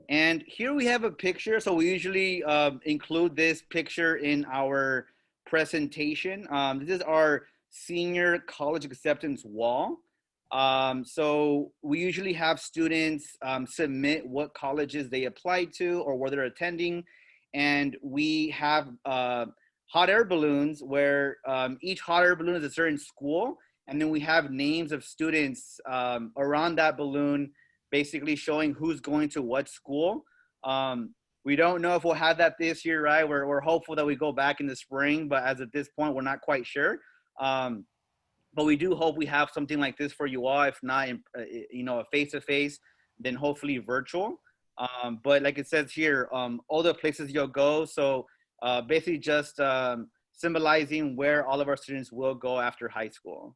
And here we have a picture. So we usually include this picture in our presentation. This is our senior college acceptance wall. So we usually have students submit what colleges they applied to or where they're attending. And we have hot air balloons where each hot air balloon is a certain school. And then we have names of students around that balloon, basically showing who's going to what school. Um, we don't know if we'll have that this year, right? We're hopeful that we go back in the spring, but as of this point, we're not quite sure. Um, but we do hope we have something like this for you all. If not, a face to face, then hopefully virtual. But like it says here, all the places you'll go. So basically, just symbolizing where all of our students will go after high school.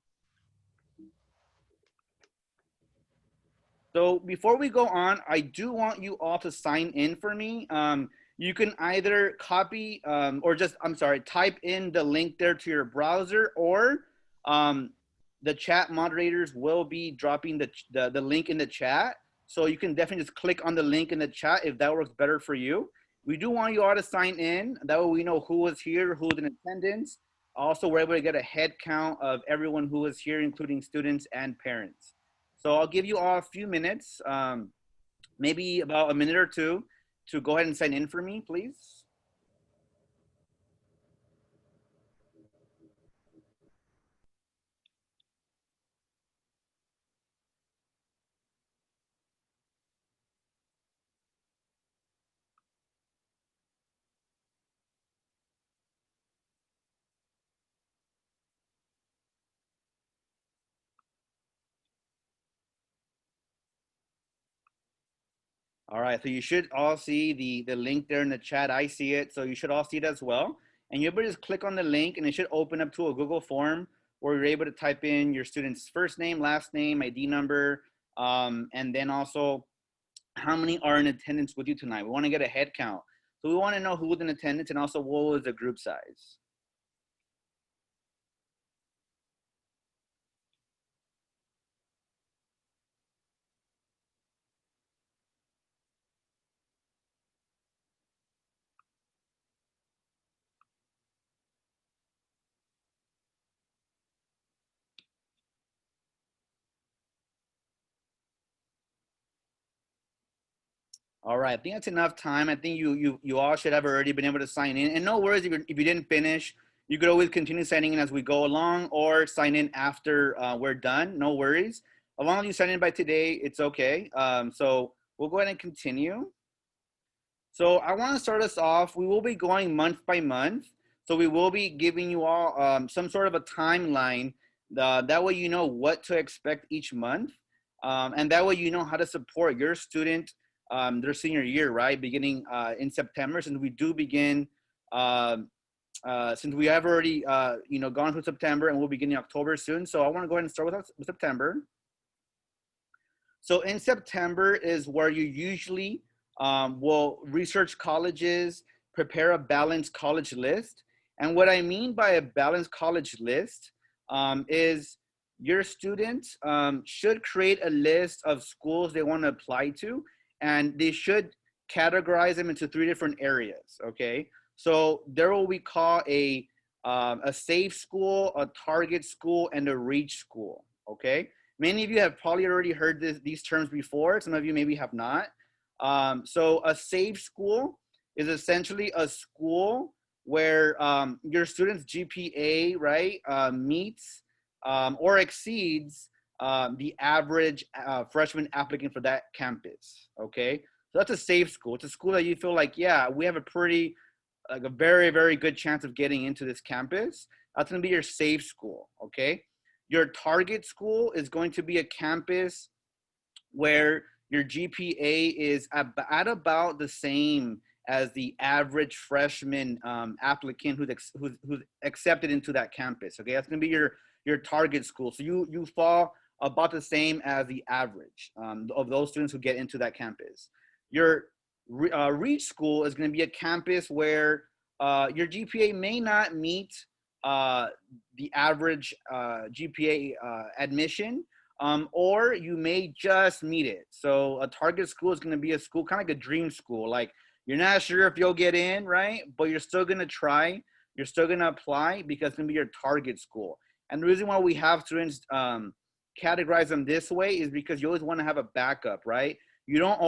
So before we go on, I do want you all to sign in for me. You can either copy or just, I'm sorry, type in the link there to your browser, or um, the chat moderators will be dropping the link in the chat. So you can definitely just click on the link in the chat if that works better for you. We do want you all to sign in. That way we know who was here, who's in attendance. Also, we're able to get a head count of everyone who was here, including students and parents. So I'll give you all a few minutes, maybe about a minute or two, to go ahead and sign in for me, please. All right, so you should all see the link there in the chat. I see it, so you should all see it as well. And you'll be able to just click on the link, and it should open up to a Google form where you're able to type in your student's first name, last name, ID number, and then also how many are in attendance with you tonight. We want to get a head count. So we want to know who's in attendance and also what was the group size. All right, I think that's enough time. I think you all should have already been able to sign in. And no worries if you didn't finish. You could always continue signing in as we go along, or sign in after we're done. No worries. As long as you sign in by today, it's okay. So we'll go ahead and continue. So I want to start us off. We will be going month by month. So we will be giving you all some sort of a timeline. That way you know what to expect each month. And that way you know how to support your student their senior year, right? Beginning in September, since we do begin, since we have already, gone through September and we'll begin in October soon. So I want to go ahead and start with September. So in September is where you usually will research colleges, prepare a balanced college list. And what I mean by a balanced college list is your students should create a list of schools they want to apply to, and they should categorize them into three different areas. Okay, so there will we call a safe school, a target school, and a reach school. Okay, many of you have probably already heard these terms before. Some of you maybe have not. So a safe school is essentially a school where your student's GPA, right, meets or exceeds the average freshman applicant for that campus. Okay, so that's a safe school. It's a school that you feel like, yeah, we have a very, very good chance of getting into this campus. That's going to be your safe school. Okay, your target school is going to be a campus where your GPA is at about the same as the average freshman applicant who's accepted into that campus. Okay, that's going to be your target school. So you fall about the same as the average of those students who get into that campus. Your reach school is going to be a campus where your GPA may not meet uh, the average GPA admission, or you may just meet it. So a target school is going to be a school, kind of like a dream school. Like you're not sure if you'll get in, right? But you're still going to try. You're still going to apply because it's going to be your target school. And the reason why we have students categorize them this way is because you always want to have a backup, right? You don't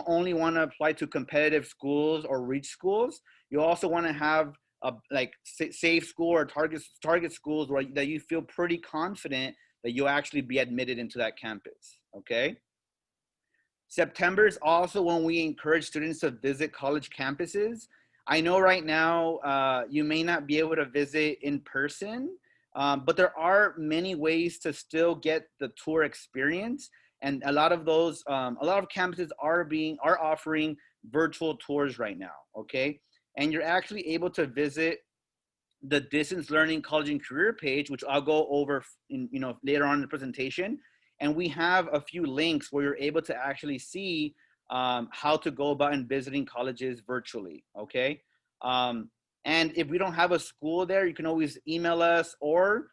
only want to apply to competitive schools or reach schools. You also want to have a like safe school or target schools where that you feel pretty confident that you'll actually be admitted into that campus. Okay. September is also when we encourage students to visit college campuses. I know right now you may not be able to visit in person, but there are many ways to still get the tour experience. And a lot of those, a lot of campuses are offering virtual tours right now. Okay, and you're actually able to visit the distance learning college and career page, which I'll go over in, later on in the presentation. And we have a few links where you're able to actually see how to go about in visiting colleges virtually. Okay. And if we don't have a school there, you can always email us, or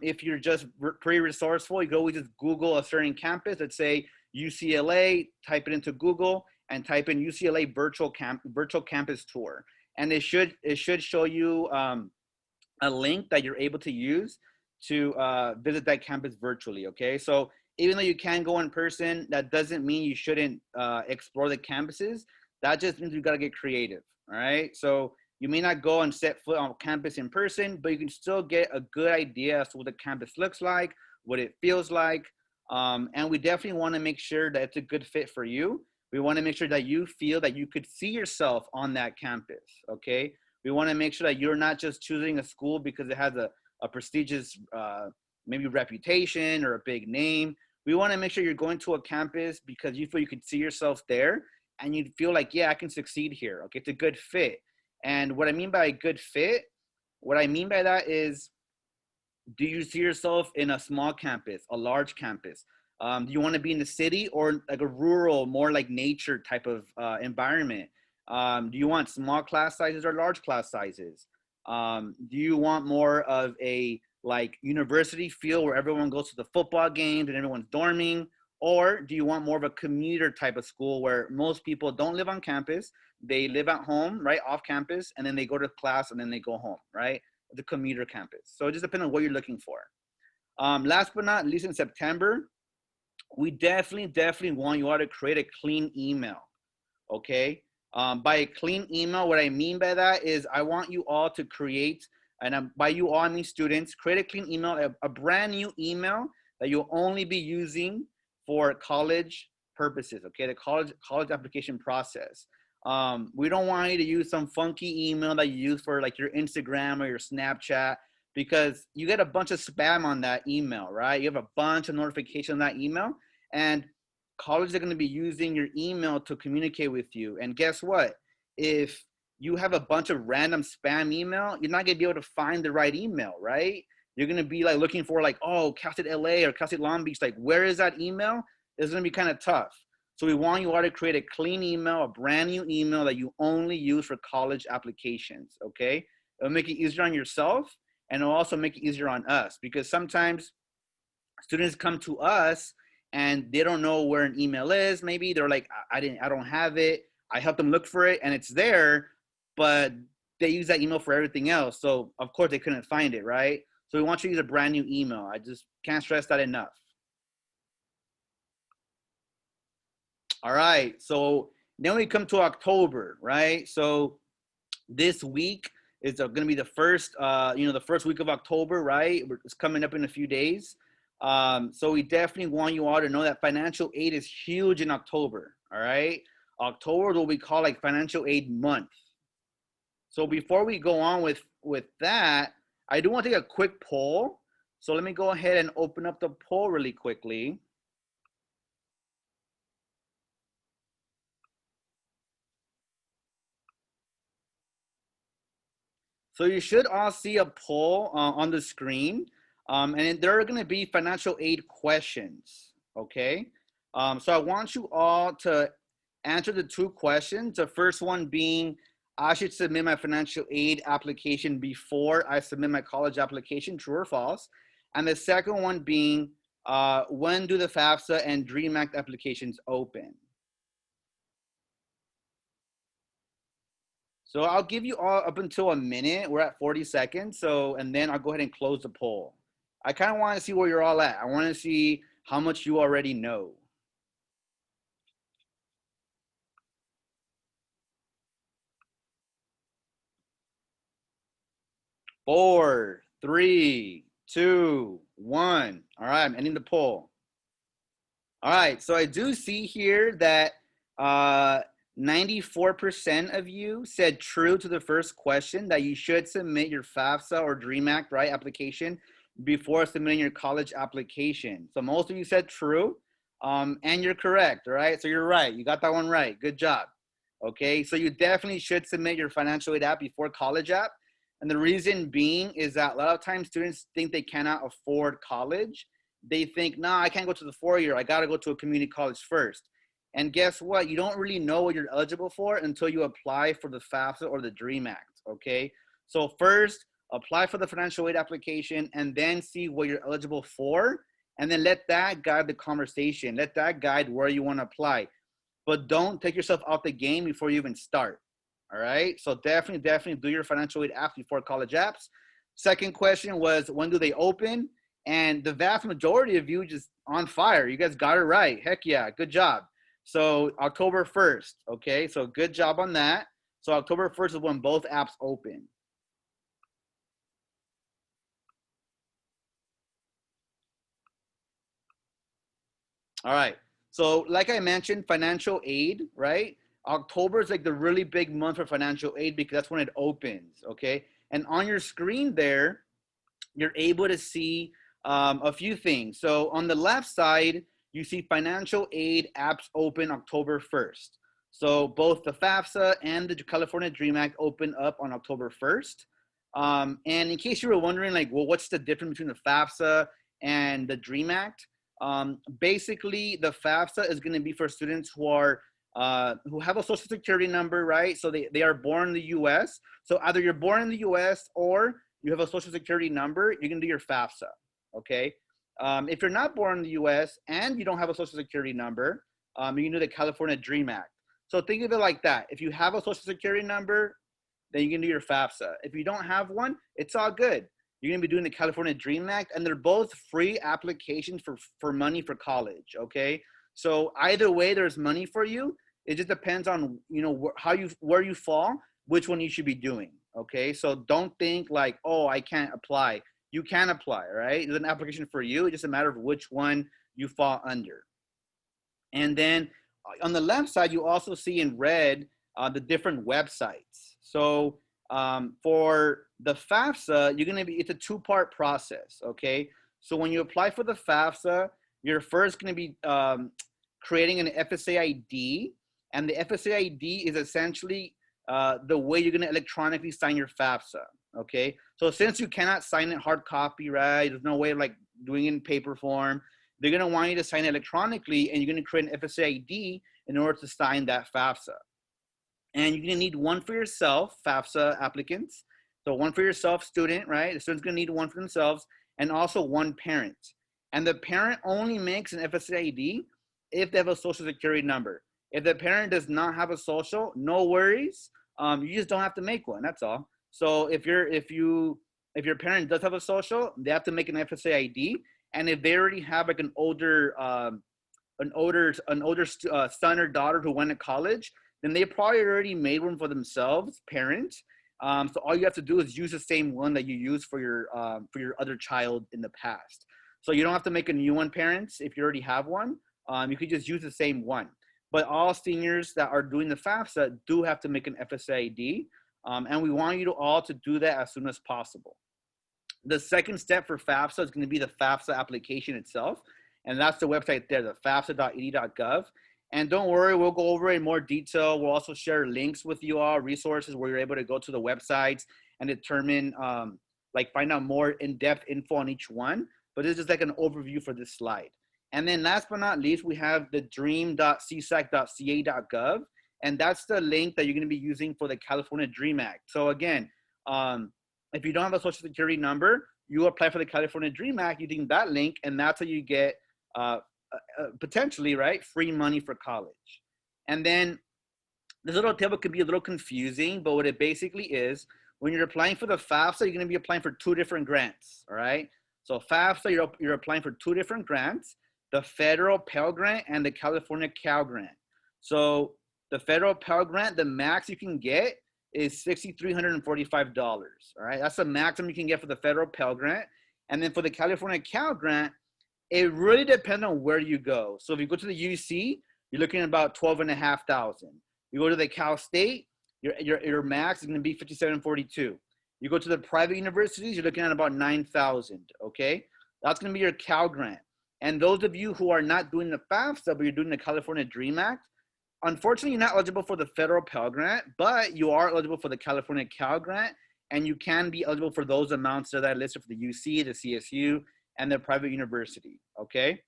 if you're just pretty resourceful, you can always just Google a certain campus. Let's say UCLA, type it into Google and type in UCLA virtual campus tour, and it should show you a link that you're able to use to visit that campus virtually. Okay, so even though you can go in person, that doesn't mean you shouldn't explore the campuses. That just means you got to get creative. All right, so you may not go and set foot on campus in person, but you can still get a good idea as to what the campus looks like, what it feels like, and we definitely want to make sure that it's a good fit for you. We want to make sure that you feel that you could see yourself on that campus. Okay, we want to make sure that you're not just choosing a school because it has a prestigious maybe reputation or a big name. We want to make sure you're going to a campus because you feel you could see yourself there and you feel like, yeah, I can succeed here. Okay, it's a good fit. And what I mean by a good fit, what I mean by that is, do you see yourself in a small campus, a large campus? Do you want to be in the city or like a rural, more like nature type of environment? Do you want small class sizes or large class sizes? Do you want more of a like university feel where everyone goes to the football games and everyone's dorming? Or do you want more of a commuter type of school where most people don't live on campus, they live at home, right, off campus, and then they go to class and then they go home, right? The commuter campus. So it just depends on what you're looking for. Last but not least, in September, we definitely want you all to create a clean email, okay? By a clean email, what I mean by that is I want you all to create, and by you all, I mean students, create a clean email, a brand new email that you'll only be using for college purposes, okay? The college application process. We don't want you to use some funky email that you use for like your Instagram or your Snapchat, because you get a bunch of spam on that email, right? You have a bunch of notifications on that email, and colleges are going to be using your email to communicate with you. And guess what? If you have a bunch of random spam email, you're not going to be able to find the right email, right? You're going to be like looking for like, oh, Cal State LA or Cal State Long Beach. Like, where is that email? It's going to be kind of tough. So we want you all to create a clean email, a brand new email that you only use for college applications, okay? It'll make it easier on yourself, and it'll also make it easier on us, because sometimes students come to us and they don't know where an email is. Maybe they're like, I don't have it. I help them look for it and it's there, but they use that email for everything else. So of course they couldn't find it, right? So we want you to use a brand new email. I just can't stress that enough. All right, so then we come to October, right? So this week is going to be the first, the first week of October, right? It's coming up in a few days. So we definitely want you all to know that financial aid is huge in October, all right? October is what we call like financial aid month. So before we go on with that, I do want to take a quick poll. So let me go ahead and open up the poll really quickly. So you should all see a poll on the screen, and there are going to be financial aid questions, okay? So I want you all to answer the two questions. The first one being, I should submit my financial aid application before I submit my college application, true or false? And the second one being, When do the FAFSA and DREAM Act applications open? So I'll give you all up until a minute. We're at 40 seconds. So, and then I'll go ahead and close the poll. I kind of want to see where you're all at. I want to see how much you already know. 4, 3, 2, 1. All right, I'm ending the poll. All right, so I do see here that 94% of you said true to the first question, that you should submit your FAFSA or DREAM Act, right, application before submitting your college application. So most of you said true, and you're correct, all right? So you're right, you got that one right, good job. Okay, so you definitely should submit your financial aid app before college app. And the reason being is that a lot of times students think they cannot afford college. They think, nah, I can't go to the 4-year. I got to go to a community college first. And guess what? You don't really know what you're eligible for until you apply for the FAFSA or the DREAM Act, okay? So first, apply for the financial aid application and then see what you're eligible for. And then let that guide the conversation. Let that guide where you want to apply. But don't take yourself out the game before you even start. All right. So definitely do your financial aid apps before college apps. Second question was, when do they open? And the vast majority of you just on fire. You guys got it right. Heck yeah. Good job. So October 1st. Okay. So good job on that. So October 1st is when both apps open. All right. So like I mentioned, financial aid, right? October is like the really big month for financial aid because that's when it opens, okay? And on your screen there, you're able to see a few things. So on the left side, you see financial aid apps open October 1st. So both the FAFSA and the California DREAM Act open up on October 1st. And in case you were wondering, like, well, what's the difference between the FAFSA and the DREAM Act? Basically, the FAFSA is going to be for students who are who have a social security number, right? So they are born in the US. So either you're born in the US or you have a social security number, you can do your FAFSA, okay? If you're not born in the US and you don't have a social security number, you can do the California DREAM Act. So think of it like that. If you have a social security number, then you can do your FAFSA. If you don't have one, it's all good. You're gonna be doing the California DREAM Act, and they're both free applications for money for college, okay? So either way, there's money for you. It just depends on, you know, where you fall, which one you should be doing, okay? So don't think like, oh, I can't apply. You can apply, right? There's an application for you. It's just a matter of which one you fall under. And then on the left side, you also see in red the different websites. So for the FAFSA, it's a two-part process, okay? So when you apply for the FAFSA, you're first gonna be creating an FSA ID, and the FSA ID is essentially the way you're gonna electronically sign your FAFSA, okay? So since you cannot sign it hard copy, right? There's no way of like doing it in paper form. They're gonna want you to sign it electronically, and you're gonna create an FSA ID in order to sign that FAFSA. And you're gonna need one for yourself, FAFSA applicants. So one for yourself, student, right? The student's gonna need one for themselves, and also one parent. And the parent only makes an FSA ID if they have a social security number. If the parent does not have a social, no worries. You just don't have to make one. That's all. So if your parent does have a social, they have to make an FSA ID. And if they already have like an older son or daughter who went to college, then they probably already made one for themselves, parent. So all you have to do is use the same one that you used for your other child in the past. So you don't have to make a new one, parents, if you already have one. You could just use the same one. But all seniors that are doing the FAFSA do have to make an FSA ID, and we want you to all to do that as soon as possible. The second step for FAFSA is going to be the FAFSA application itself, and that's the website there, the fafsa.ed.gov. And don't worry, we'll go over it in more detail. We'll also share links with you all, resources where you're able to go to the websites and determine, find out more in-depth info on each one. But this is like an overview for this slide. And then last but not least, we have the dream.csac.ca.gov. And that's the link that you're going to be using for the California DREAM Act. So again, if you don't have a social security number, you apply for the California Dream Act using that link, and that's how you get potentially, right, free money for college. And then this little table can be a little confusing, but what it basically is, when you're applying for the FAFSA, you're going to be applying for 2 different grants, all right? So FAFSA, you're applying for 2 different grants, the federal Pell Grant and the California Cal Grant. So the federal Pell Grant, the max you can get is $6,345, all right? That's the maximum you can get for the federal Pell Grant. And then for the California Cal Grant, it really depends on where you go. So if you go to the UC, you're looking at about $12,500. You go to the Cal State, your max is going to be $5,742. You go to the private universities, you're looking at about $9,000. Okay, that's going to be your Cal Grant. And those of you who are not doing the FAFSA, but you're doing the California Dream Act, unfortunately, you're not eligible for the federal Pell Grant, but you are eligible for the California Cal Grant, and you can be eligible for those amounts that I listed for the UC, the CSU, and the private university. Okay.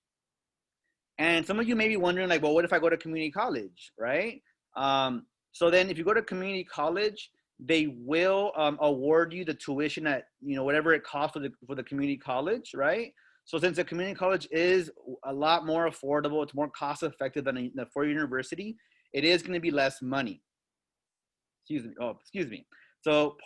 And some of you may be wondering, like, well, what if I go to community college, right? So then if you go to community college, they will award you the tuition at, whatever it costs for the community college, right? So since the community college is a lot more affordable, it's more cost effective than the 4-year university, it is going to be less money. Excuse me. So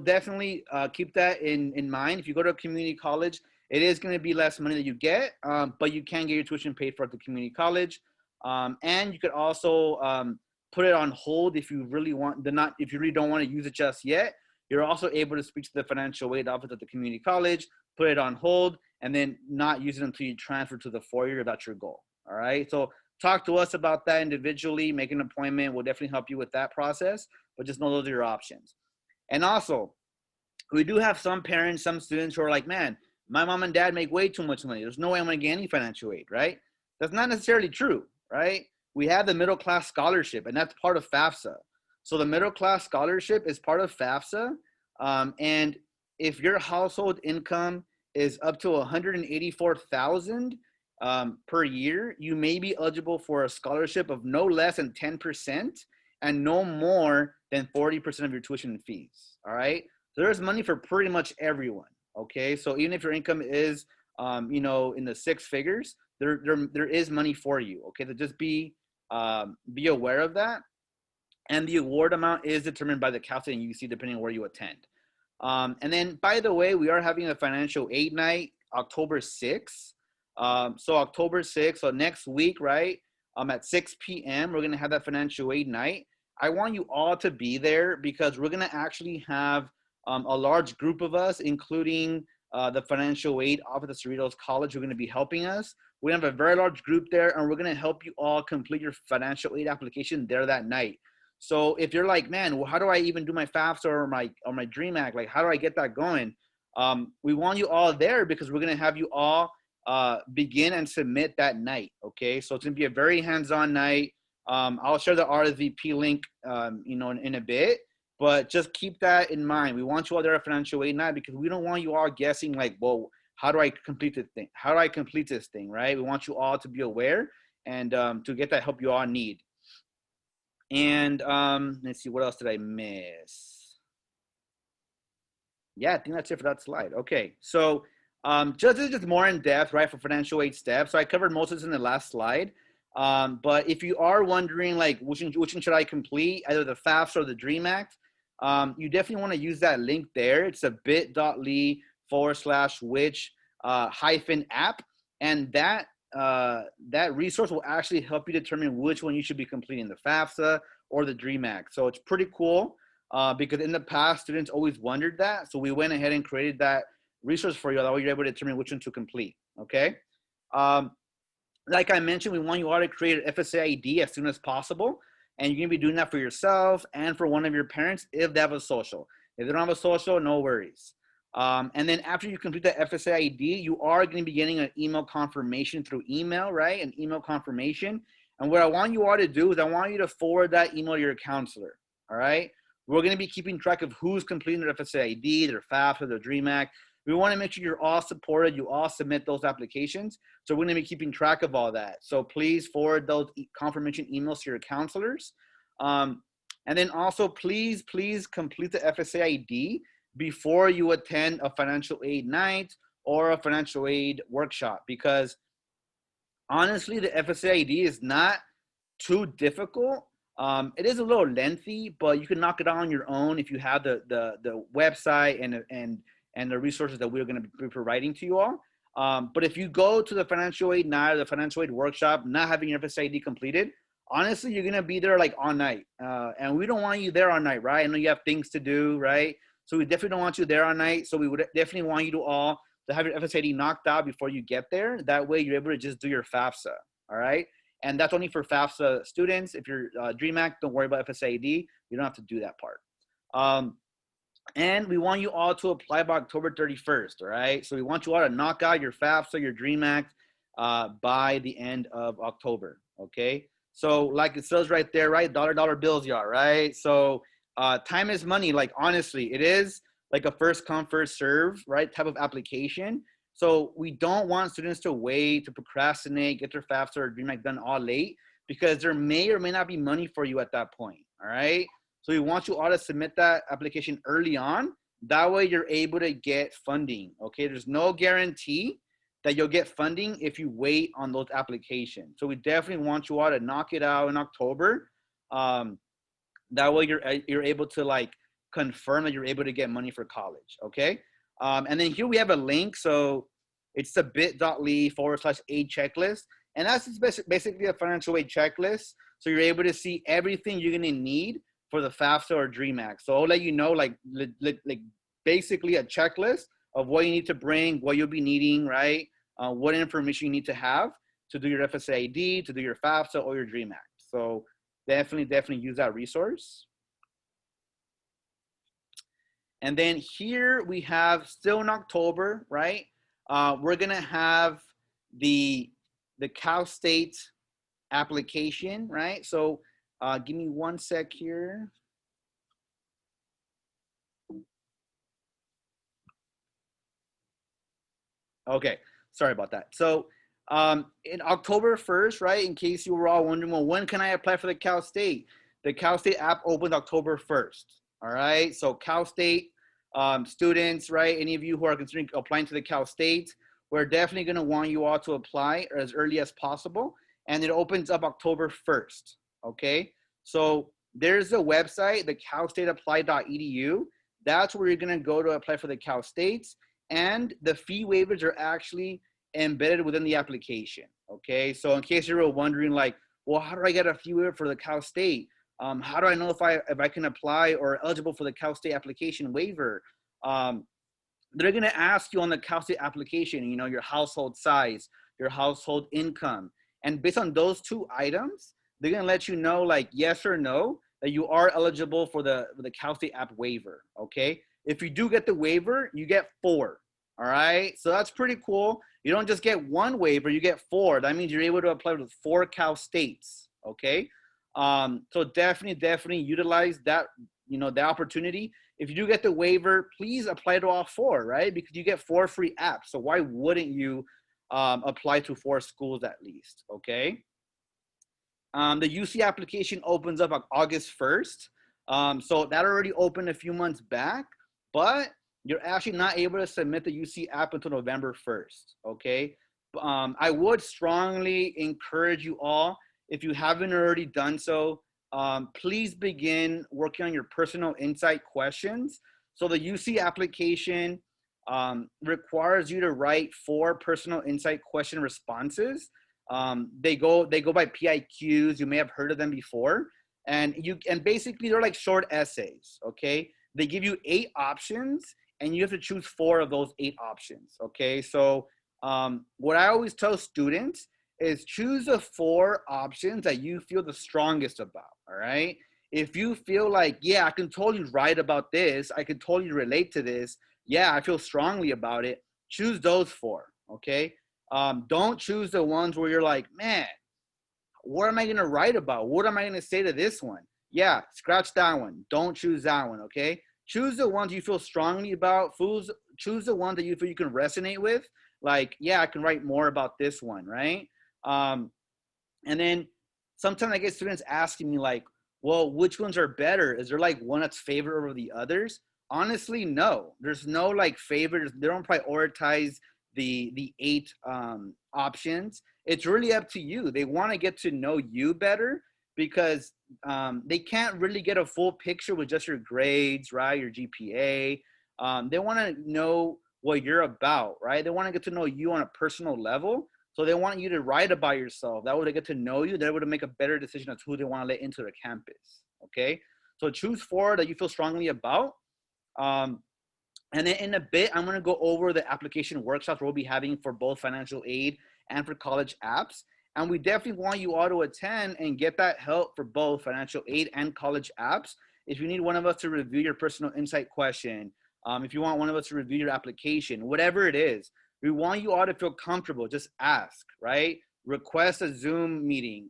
definitely keep that in mind. If you go to a community college, it is going to be less money that you get, but you can get your tuition paid for at the community college. And you could also put it on hold if you really if you really don't want to use it just yet. You're also able to speak to the financial aid office at the community college, put it on hold, and then not use it until you transfer to the 4-year if that's your goal. All right. So talk to us about that individually, make an appointment. We'll definitely help you with that process, but just know those are your options. And also, we do have some parents, some students who are like, man, my mom and dad make way too much money. There's no way I'm going to get any financial aid, right? That's not necessarily true, right? We have the middle class scholarship, and that's part of FAFSA. So the middle class scholarship is part of FAFSA. And if your household income is up to $184,000 per year, you may be eligible for a scholarship of no less than 10% and no more than 40% of your tuition and fees. All right. So there's money for pretty much everyone. Okay. So even if your income is, in the 6 figures, there is money for you. Okay. So just be aware of that. And the award amount is determined by the Cal State and UC depending on where you attend. And then, by the way, we are having a financial aid night October 6th. So October 6th, so next week, right, at 6 p.m., we're going to have that financial aid night. I want you all to be there because we're going to actually have a large group of us, including the financial aid office at Cerritos College, who are going to be helping us. We have a very large group there, and we're going to help you all complete your financial aid application there that night. So if you're like, man, well, how do I even do my FAFSA or my Dream Act? Like, how do I get that going? We want you all there because we're going to have you all begin and submit that night. Okay. So it's going to be a very hands-on night. I'll share the RSVP link, in a bit, but just keep that in mind. We want you all there at financial aid night because we don't want you all guessing like, well, how do I complete this thing? How do I complete this thing? Right. We want you all to be aware and to get that help you all need. And let's see, what else did I miss? Yeah, I think that's it for that slide. Okay, so just more in depth, right, for financial aid steps. So I covered most of this in the last slide. But if you are wondering, like, which one should I complete, either the FAFSA or the Dream Act, you definitely want to use that link there. It's a bit.ly/which-app, and that resource will actually help you determine which one you should be completing, the FAFSA or the Dream Act. So it's pretty cool because in the past, students always wondered that. So we went ahead and created that resource for you. That way you're able to determine which one to complete, okay? Like I mentioned, we want you all to create an FSA ID as soon as possible. And you're going to be doing that for yourself and for one of your parents if they have a social. If they don't have a social, no worries. And then after you complete the FSA ID, you are going to be getting an email confirmation through email, right? An email confirmation. And what I want you all to do is I want you to forward that email to your counselor, all right? We're going to be keeping track of who's completing their FSA ID, their FAFSA, their Dream Act. We want to make sure you're all supported. You all submit those applications. So we're going to be keeping track of all that. So please forward those confirmation emails to your counselors. And then also, please complete the FSA ID before you attend a financial aid night or a financial aid workshop, because honestly, the FSAID is not too difficult. It is a little lengthy, but you can knock it out on your own if you have the website and the resources that we're going to be providing to you all. But if you go to the financial aid night or the financial aid workshop, not having your FSAID completed, honestly, you're going to be there like all night. And we don't want you there all night, right? I know you have things to do, right? So we definitely don't want you there all night. So we would definitely want you to all to have your FSAID knocked out before you get there. That way you're able to just do your FAFSA, all right? And that's only for FAFSA students. If you're DREAM Act, don't worry about FSAID. You don't have to do that part. And we want you all to apply by October 31st, all right? So we want you all to knock out your FAFSA, your DREAM Act by the end of October, okay? So like it says right there, right? Dollar bills, y'all, right? So time is money. Like, honestly, it is like a first come, first serve, right? Type of application. So we don't want students to wait, to procrastinate, get their FAFSA or DREAM Act done all late, because there may or may not be money for you at that point, all right? So we want you all to submit that application early on. That way you're able to get funding, okay? There's no guarantee that you'll get funding if you wait on those applications. So we definitely want you all to knock it out in October. That way you're able to like confirm that you're able to get money for college, okay? And then here we have a link. So it's the bit.ly/aid checklist. And that's basically a financial aid checklist. So you're able to see everything you're gonna need for the FAFSA or DREAM Act. So I'll let you know, like basically a checklist of what you need to bring, what you'll be needing, right? What information you need to have to do your FSAID, to do your FAFSA or your DREAM Act. So definitely use that resource. And then here we have, still in October, right? We're gonna have the Cal State application, right? So give me one sec here. Okay, sorry about that. So in October 1st, right, in case you were all wondering, well, when can I apply for the Cal State? The Cal State app opens October 1st, all right? So Cal State students, right, any of you who are considering applying to the Cal State, we're definitely gonna want you all to apply as early as possible. And it opens up October 1st, okay? So there's a website, the calstateapply.edu. That's where you're gonna go to apply for the Cal States. And the fee waivers are actually embedded within the application, okay? So in case you were wondering, like, well, how do I get a fee waiver for the Cal State? How do I know if I can apply or eligible for the Cal State application waiver? They're gonna ask you on the Cal State application, you know, your household size, your household income. And based on those two items, they're gonna let you know, like, yes or no, that you are eligible for the Cal State app waiver, okay? If you do get the waiver, you get 4, all right? So that's pretty cool. You don't just get 1 waiver, you get 4. That means you're able to apply with 4 Cal States, okay? So definitely utilize that, you know, the opportunity. If you do get the waiver, please apply to all 4, right? Because you get 4 free apps. So why wouldn't you apply to 4 schools at least, okay? The UC application opens up on August 1st. So that already opened a few months back, but you're actually not able to submit the UC app until November 1st, okay? I would strongly encourage you all, if you haven't already done so, please begin working on your personal insight questions. So the UC application requires you to write 4 personal insight question responses. They go by PIQs. You may have heard of them before. And basically they're like short essays, okay? They give you 8 options and you have to choose 4 of those 8 options, okay? So what I always tell students is choose the 4 options that you feel the strongest about, all right? If you feel like, yeah, I can totally write about this, I can totally relate to this, yeah, I feel strongly about it, choose those 4, okay? Don't choose the ones where you're like, man, what am I gonna write about? What am I gonna say to this one? Yeah, scratch that one. Don't choose that one, okay? Choose the ones you feel strongly about. Choose the ones that you feel you can resonate with. Like, yeah, I can write more about this one, right? And then sometimes I get students asking me like, well, which ones are better? Is there like one that's favored over the others? Honestly, no. There's no like favorites. They don't prioritize the 8 options. It's really up to you. They want to get to know you better because they can't really get a full picture with just your grades, right? Your GPA. They want to know what you're about, right? They want to get to know you on a personal level. So they want you to write about yourself. That way they get to know you. They're able to make a better decision as who they want to let into their campus. Okay. So choose 4 that you feel strongly about. Um, and then in a bit, I'm going to go over the application workshops we'll be having for both financial aid and for college apps. And we definitely want you all to attend and get that help for both financial aid and college apps. If you need one of us to review your personal insight question, if you want one of us to review your application, whatever it is, we want you all to feel comfortable. Just ask, right? Request a Zoom meeting,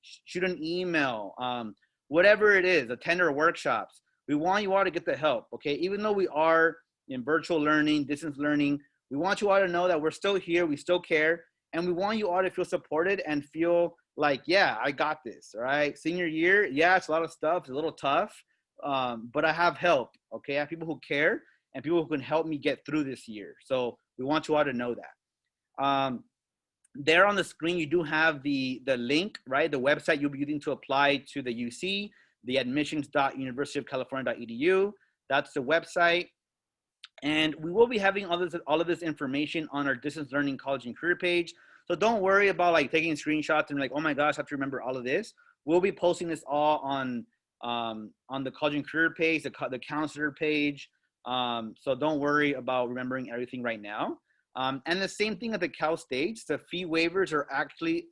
shoot an email, whatever it is, attend our workshops. We want you all to get the help, okay? Even though we are in virtual learning, distance learning, we want you all to know that we're still here, we still care, and we want you all to feel supported and feel like, yeah, I got this, all right? Senior year, yeah, it's a lot of stuff, it's a little tough, but I have help, okay? I have people who care and people who can help me get through this year. So we want you all to know that. There on the screen, you do have the link, right? The website you'll be using to apply to the UC, the admissions.universityofcalifornia.edu. That's the website. And we will be having all of this information on our distance learning college and career page. So don't worry about like taking screenshots and like, oh my gosh, I have to remember all of this. We'll be posting this all on the college and career page, the counselor page. So don't worry about remembering everything right now. And the same thing at the Cal States, the fee waivers are actually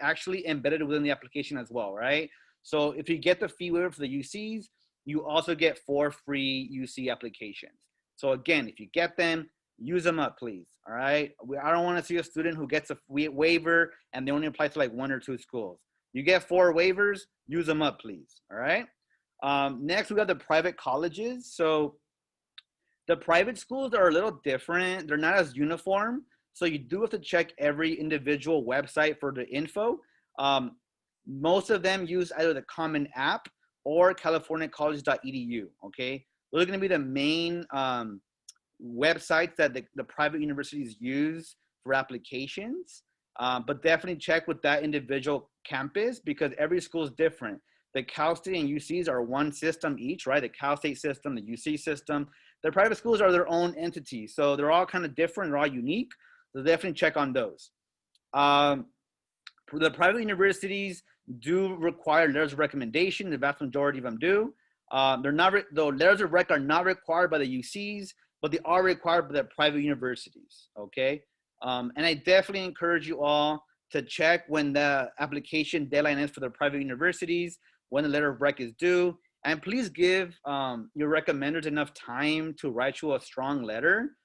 embedded within the application as well, right? So if you get the fee waiver for the UCs, you also get 4 free UC applications. So again, if you get them, use them up, please. All right. I don't want to see a student who gets a waiver and they only apply to like 1 or 2 schools. You get 4 waivers, use them up, please. All right. Next, we got the private colleges. So the private schools are a little different. They're not as uniform. So you do have to check every individual website for the info. Most of them use either the Common App or californiacolleges.edu, okay? Those are gonna be the main websites that the private universities use for applications. But definitely check with that individual campus because every school is different. The Cal State and UCs are one system each, right? The Cal State system, the UC system. The private schools are their own entities. So they're all kind of different, they're all unique. So definitely check on those. The private universities do require letters of recommendation. The vast majority of them do. They're not, though letters of rec are not required by the UCs, but they are required by the private universities, okay? And I definitely encourage you all to check when the application deadline is for the private universities, when the letter of rec is due, and please give your recommenders enough time to write you a strong letter.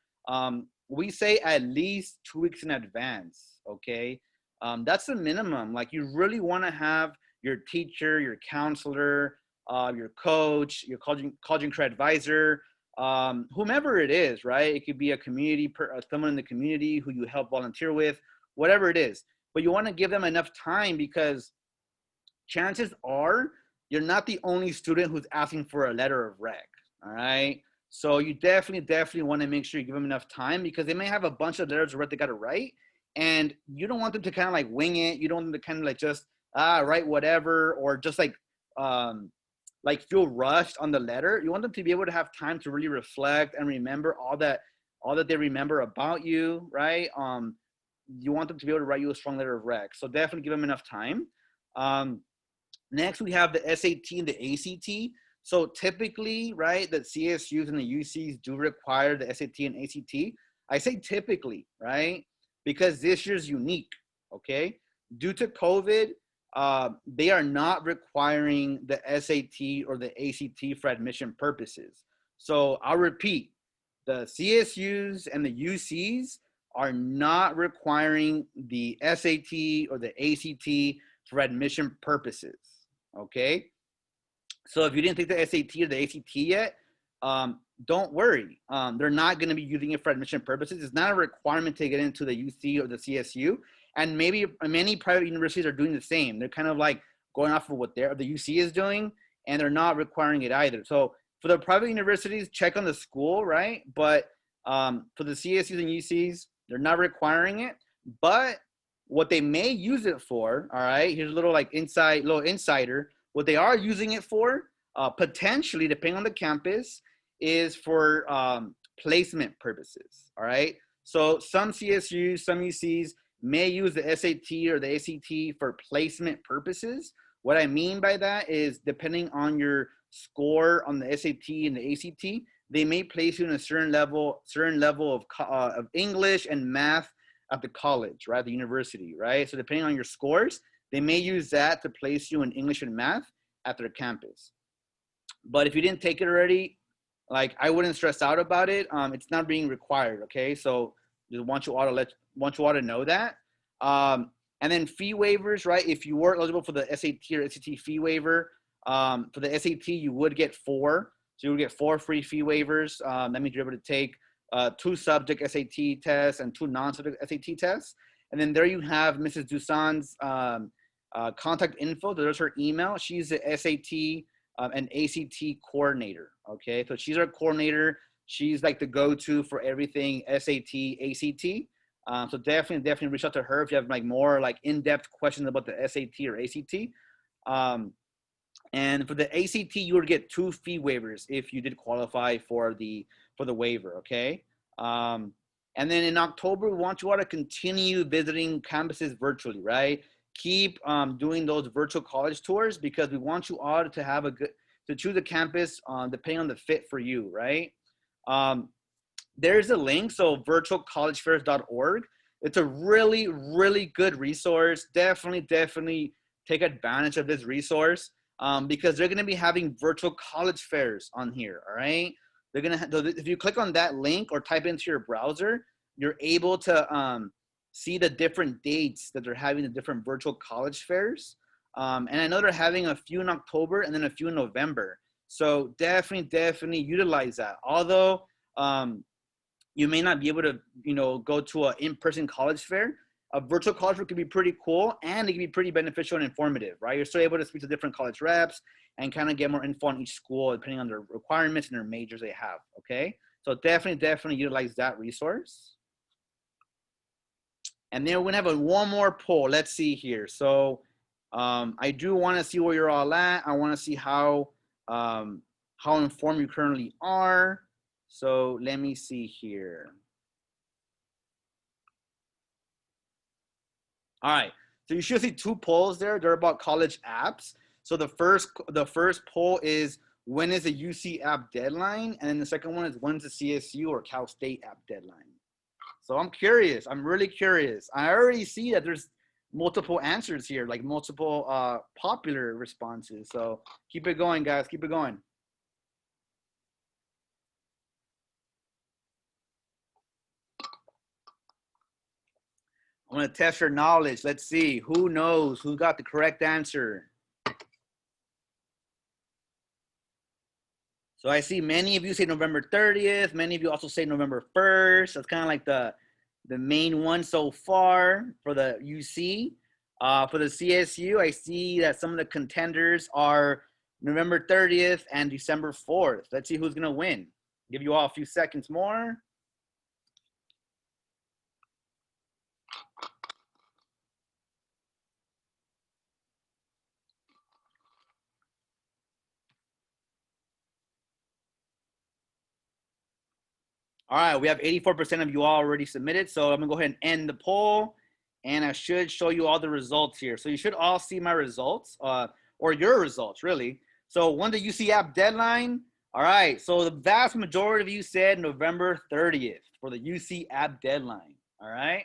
We say at least 2 weeks in advance, okay? That's the minimum. Like you really wanna have your teacher, your counselor, your coach, your college and career advisor, whomever it is, right? It could be a community, someone in the community who you help volunteer with, whatever it is. But you wanna give them enough time because chances are you're not the only student who's asking for a letter of rec, all right? So you definitely want to make sure you give them enough time because they may have a bunch of letters of rec they got to write, and you don't want them to kind of like wing it. You don't want them to kind of like just write whatever or just like feel rushed on the letter. You want them to be able to have time to really reflect and remember all that they remember about you, right? You want them to be able to write you a strong letter of rec. So definitely give them enough time. Next, we have the SAT and the ACT. So typically, right, the CSUs and the UCs do require the SAT and ACT. I say typically, right, because this year's unique, okay? Due to COVID, they are not requiring the SAT or the ACT for admission purposes. So I'll repeat, the CSUs and the UCs are not requiring the SAT or the ACT for admission purposes, okay? So if you didn't take the SAT or the ACT yet, don't worry. They're not gonna be using it for admission purposes. It's not a requirement to get into the UC or the CSU. And maybe many private universities are doing the same. They're kind of like going off of what the UC is doing, and they're not requiring it either. So For the private universities, check on the school, right? But for the CSUs and UCs, they're not requiring it. But what they may use it for, all right, here's a little like little insider. What they are using it for, potentially, depending on the campus, is for placement purposes, all right? So some CSUs, some UCs may use the SAT or the ACT for placement purposes. What I mean by that is depending on your score on the SAT and the ACT, they may place you in a certain level of English and math at the college, right? The university, right? So depending on your scores, they may use that to place you in English and math at their campus. But if you didn't take it already, like I wouldn't stress out about it. It's not being required, okay? So just want you all to know that. And then fee waivers, right? If you were eligible for the SAT or SAT fee waiver, for the SAT, you would get 4. So you would get 4 free fee waivers. That means you're able to take 2 subject SAT tests and 2 non-subject SAT tests. And then there you have Mrs. Dusan's contact info. There's her email. She's the SAT and ACT coordinator, okay? So she's our coordinator. She's like the go-to for everything SAT, ACT. So definitely reach out to her if you have like more like in-depth questions about the SAT or ACT. And for the ACT, you would get 2 fee waivers if you did qualify for the waiver, okay? And then in October, we want you all to continue visiting campuses virtually, right? Keep doing those virtual college tours because we want you all to have to choose a campus depending on the fit for you, right? There's a link, so virtualcollegefairs.org. It's a really, really good resource. Definitely take advantage of this resource because they're going to be having virtual college fairs on here, all right? They're going to, if you click on that link or type into your browser, you're able to see the different dates that they're having the different virtual college fairs. And I know they're having a few in October and then a few in November. So definitely utilize that. Although you may not be able to, go to an in-person college fair, a virtual college fair could be pretty cool and it can be pretty beneficial and informative, right? You're still able to speak to different college reps and kind of get more info on each school depending on their requirements and their majors they have, okay? So definitely utilize that resource. And then we're gonna have one more poll. Let's see here. So I do want to see where you're all at. I want to see how informed you currently are. So let me see here. All right. So you should see 2 polls there. They're about college apps. So the first poll is when is the UC app deadline, and then the second one is when's the CSU or Cal State app deadline. So I'm curious. I'm really curious. I already see that there's multiple answers here, like multiple popular responses. So keep it going, guys. Keep it going. I'm going to test your knowledge. Let's see. Who knows? Who got the correct answer? So I see many of you say November 30th. Many of you also say November 1st. That's kind of like the main one so far for the UC. For the CSU, I see that some of the contenders are November 30th and December 4th. Let's see who's going to win. Give you all a few seconds more. All right, we have 84% of you all already submitted. So I'm gonna go ahead and end the poll and I should show you all the results here. So you should all see my results or your results really. So when the UC app deadline, all right, so the vast majority of you said November 30th for the UC app deadline, all right?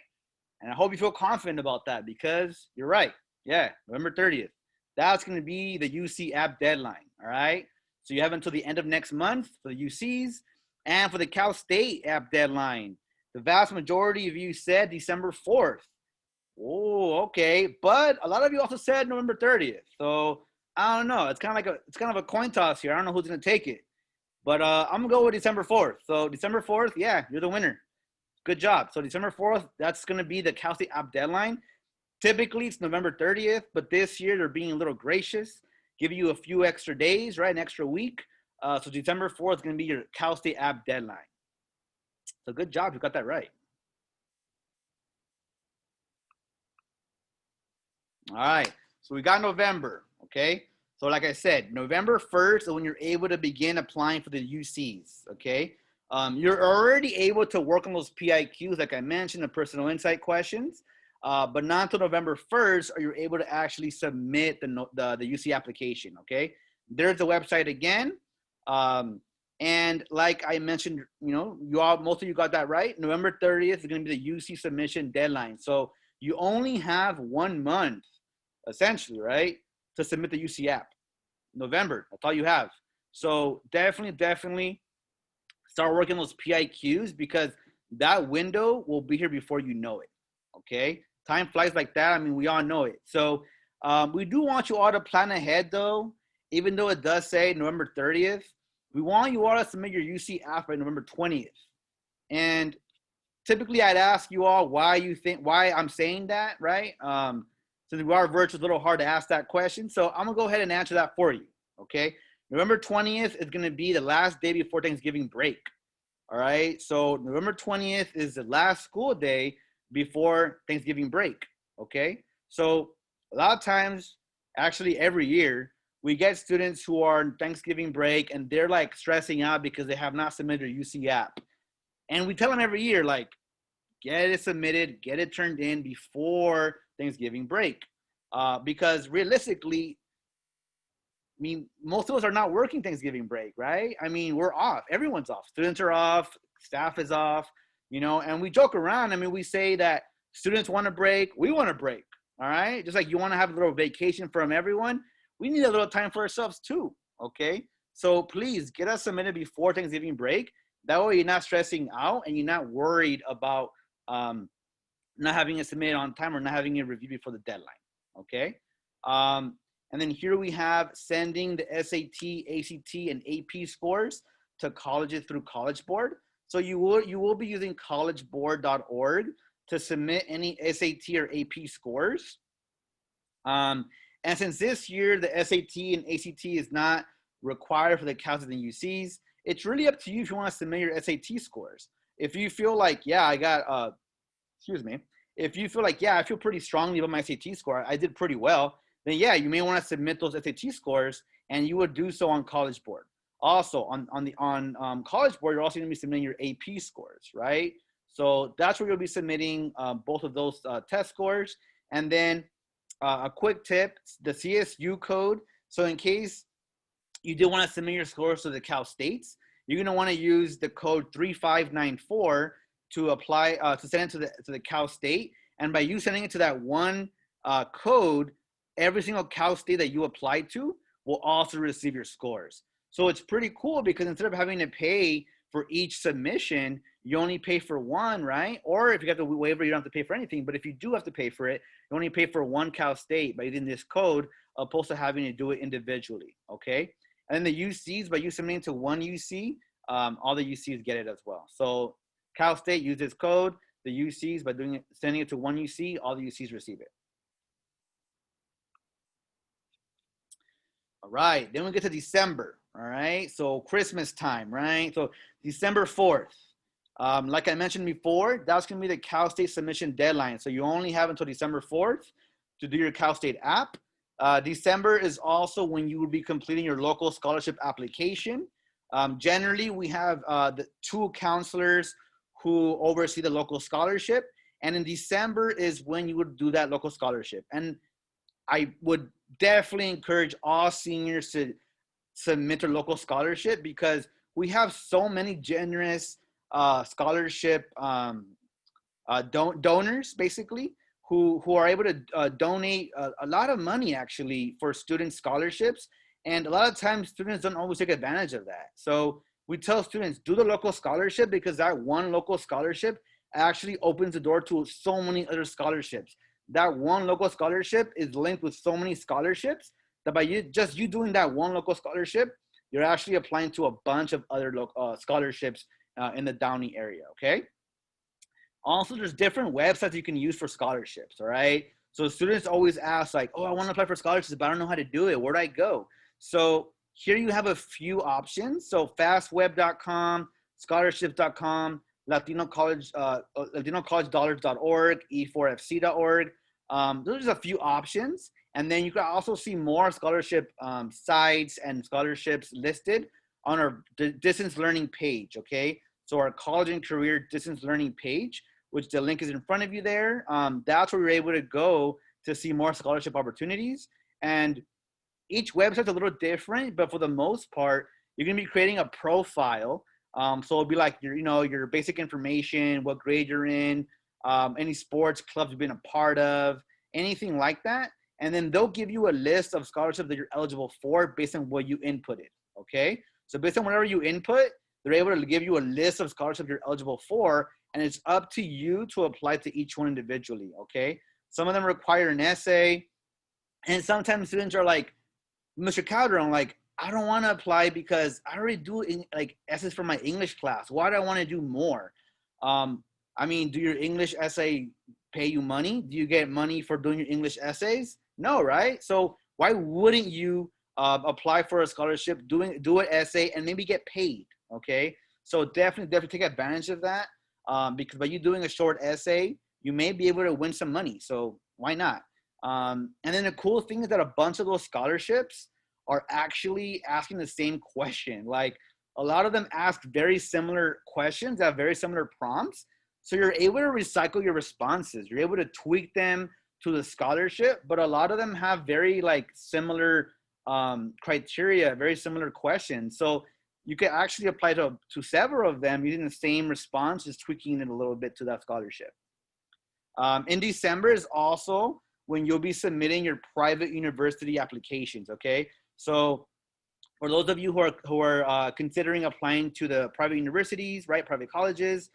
And I hope you feel confident about that because you're right. Yeah, November 30th. That's gonna be the UC app deadline, all right? So you have until the end of next month for the UCs. And for the Cal State app deadline, the vast majority of you said December 4th. Oh, okay. But a lot of you also said November 30th. So I don't know. It's kind of a coin toss here. I don't know who's gonna take it. But I'm gonna go with December 4th. So December 4th, yeah, you're the winner. Good job. So December 4th, that's gonna be the Cal State app deadline. Typically it's November 30th, but this year they're being a little gracious, give you a few extra days, right? An extra week. So December 4th is going to be your Cal State app deadline. So good job, you got that right. All right, so we got November, okay? So like I said, November 1st is when you're able to begin applying for the UCs, okay? You're already able to work on those PIQs, like I mentioned, the personal insight questions, but not until November 1st are you able to actually submit the UC application, okay? There's the website again. And like I mentioned, most of you got that right. November 30th is going to be the UC submission deadline. So you only have 1 month, essentially, right, to submit the UC app. November, that's all you have. So definitely start working those PIQs because that window will be here before you know it, okay? Time flies like that. I mean, we all know it. So we do want you all to plan ahead, though, even though it does say November 30th. We want you all to submit your UC app by November 20th. And typically I'd ask you all why I'm saying that, right? Since we are virtual, it's a little hard to ask that question. So I'm gonna go ahead and answer that for you, okay? November 20th is gonna be the last day before Thanksgiving break, all right? So November 20th is the last school day before Thanksgiving break, okay? So a lot of times, actually every year, we get students who are on Thanksgiving break and they're like stressing out because they have not submitted their UC app. And we tell them every year, like, get it submitted, get it turned in before Thanksgiving break. Because realistically, I mean, most of us are not working Thanksgiving break, right? I mean, we're off. Everyone's off. Students are off. Staff is off, and we joke around. I mean, we say that students want a break. We want a break, all right? Just like you want to have a little vacation from everyone, we need a little time for ourselves too, okay? So please get us submitted before Thanksgiving break. That way you're not stressing out and you're not worried about not having it submitted on time or not having it reviewed before the deadline, okay? And then here we have sending the SAT, ACT, and AP scores to colleges through College Board. So you will be using collegeboard.org to submit any SAT or AP scores. And since this year the SAT and ACT is not required for the Cal State and UCs, it's really up to you if you want to submit your SAT scores. If you feel like, yeah, if you feel like, yeah, I feel pretty strongly about my SAT score, I did pretty well, then yeah, you may want to submit those SAT scores, and you would do so on College Board. Also, on College Board, you're also going to be submitting your AP scores, right? So that's where you'll be submitting both of those test scores. And then a quick tip, the CSU code. So in case you do want to submit your scores to the Cal States, you're going to want to use the code 3594 to apply, to send it to the Cal State. And by you sending it to that one code, every single Cal State that you apply to will also receive your scores. So it's pretty cool because instead of having to pay for each submission, you only pay for one, right? Or if you have the waiver, you don't have to pay for anything. But if you do have to pay for it, you only pay for one Cal State by using this code, opposed to having to do it individually, okay? And then the UCs, by you submitting to one UC, all the UCs get it as well. So Cal State uses code, the UCs, by sending it to one UC, all the UCs receive it. All right, then we get to December, all right? So Christmas time, right? So December 4th. Like I mentioned before, that's gonna be the Cal State submission deadline. So you only have until December 4th to do your Cal State app. December is also when you will be completing your local scholarship application. Generally, we have the two counselors who oversee the local scholarship. And in December is when you would do that local scholarship. And I would definitely encourage all seniors to submit their local scholarship because we have so many generous scholarship donors, basically, who are able to donate a lot of money, actually, for student scholarships. And a lot of times, students don't always take advantage of that. So we tell students, do the local scholarship because that one local scholarship actually opens the door to so many other scholarships. That one local scholarship is linked with so many scholarships that by you doing that one local scholarship, you're actually applying to a bunch of other scholarships in the Downey area, okay? Also, there's different websites you can use for scholarships, all right? So students always ask like, oh, I want to apply for scholarships, but I don't know how to do it. Where do I go? So here you have a few options. So fastweb.com, scholarships.com, latinocollegedollars.org, e4fc.org. Those are just a few options. And then you can also see more scholarship sites and scholarships listed on our distance learning page, okay? So our college and career distance learning page, which the link is in front of you there. That's where you're able to go to see more scholarship opportunities. And each website's a little different, but for the most part, you're gonna be creating a profile. So it'll be like your basic information, what grade you're in, any sports clubs you've been a part of, anything like that. And then they'll give you a list of scholarships that you're eligible for based on what you inputted, okay? So based on whatever you input, they're able to give you a list of scholarships you're eligible for, and it's up to you to apply to each one individually, okay? Some of them require an essay, and sometimes students are like, Mr. Calderon, like, I don't want to apply because I already do essays for my English class. Why do I want to do more? I mean, do your English essay pay you money? Do you get money for doing your English essays? No, right? So why wouldn't you apply for a scholarship, do an essay, and maybe get paid? Okay, so definitely take advantage of that, because by you doing a short essay, you may be able to win some money. So why not? And then the cool thing is that a bunch of those scholarships are actually asking the same question. Like, a lot of them ask very similar questions, have very similar prompts. So you're able to recycle your responses. You're able to tweak them to the scholarship, but a lot of them have very similar criteria, very similar questions. So you can actually apply to several of them using the same response, just tweaking it a little bit to that scholarship. In December is also when you'll be submitting your private university applications, okay? So for those of you who are considering applying to the private universities, right, private colleges,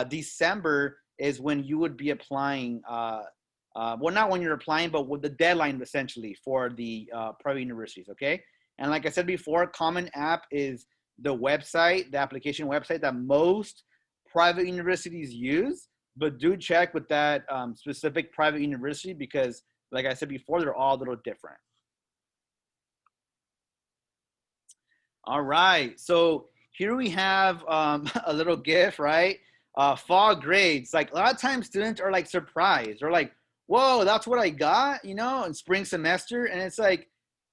December is when you would be applying, well, not when you're applying, but with the deadline essentially for the private universities, okay? And like I said before, Common App is the website, the application website that most private universities use, but do check with that specific private university because, like I said before, they're all a little different. All right, so here we have a little GIF, right? Fall grades. Like, a lot of times students are like surprised. They're like, whoa, that's what I got, in spring semester. And it's like,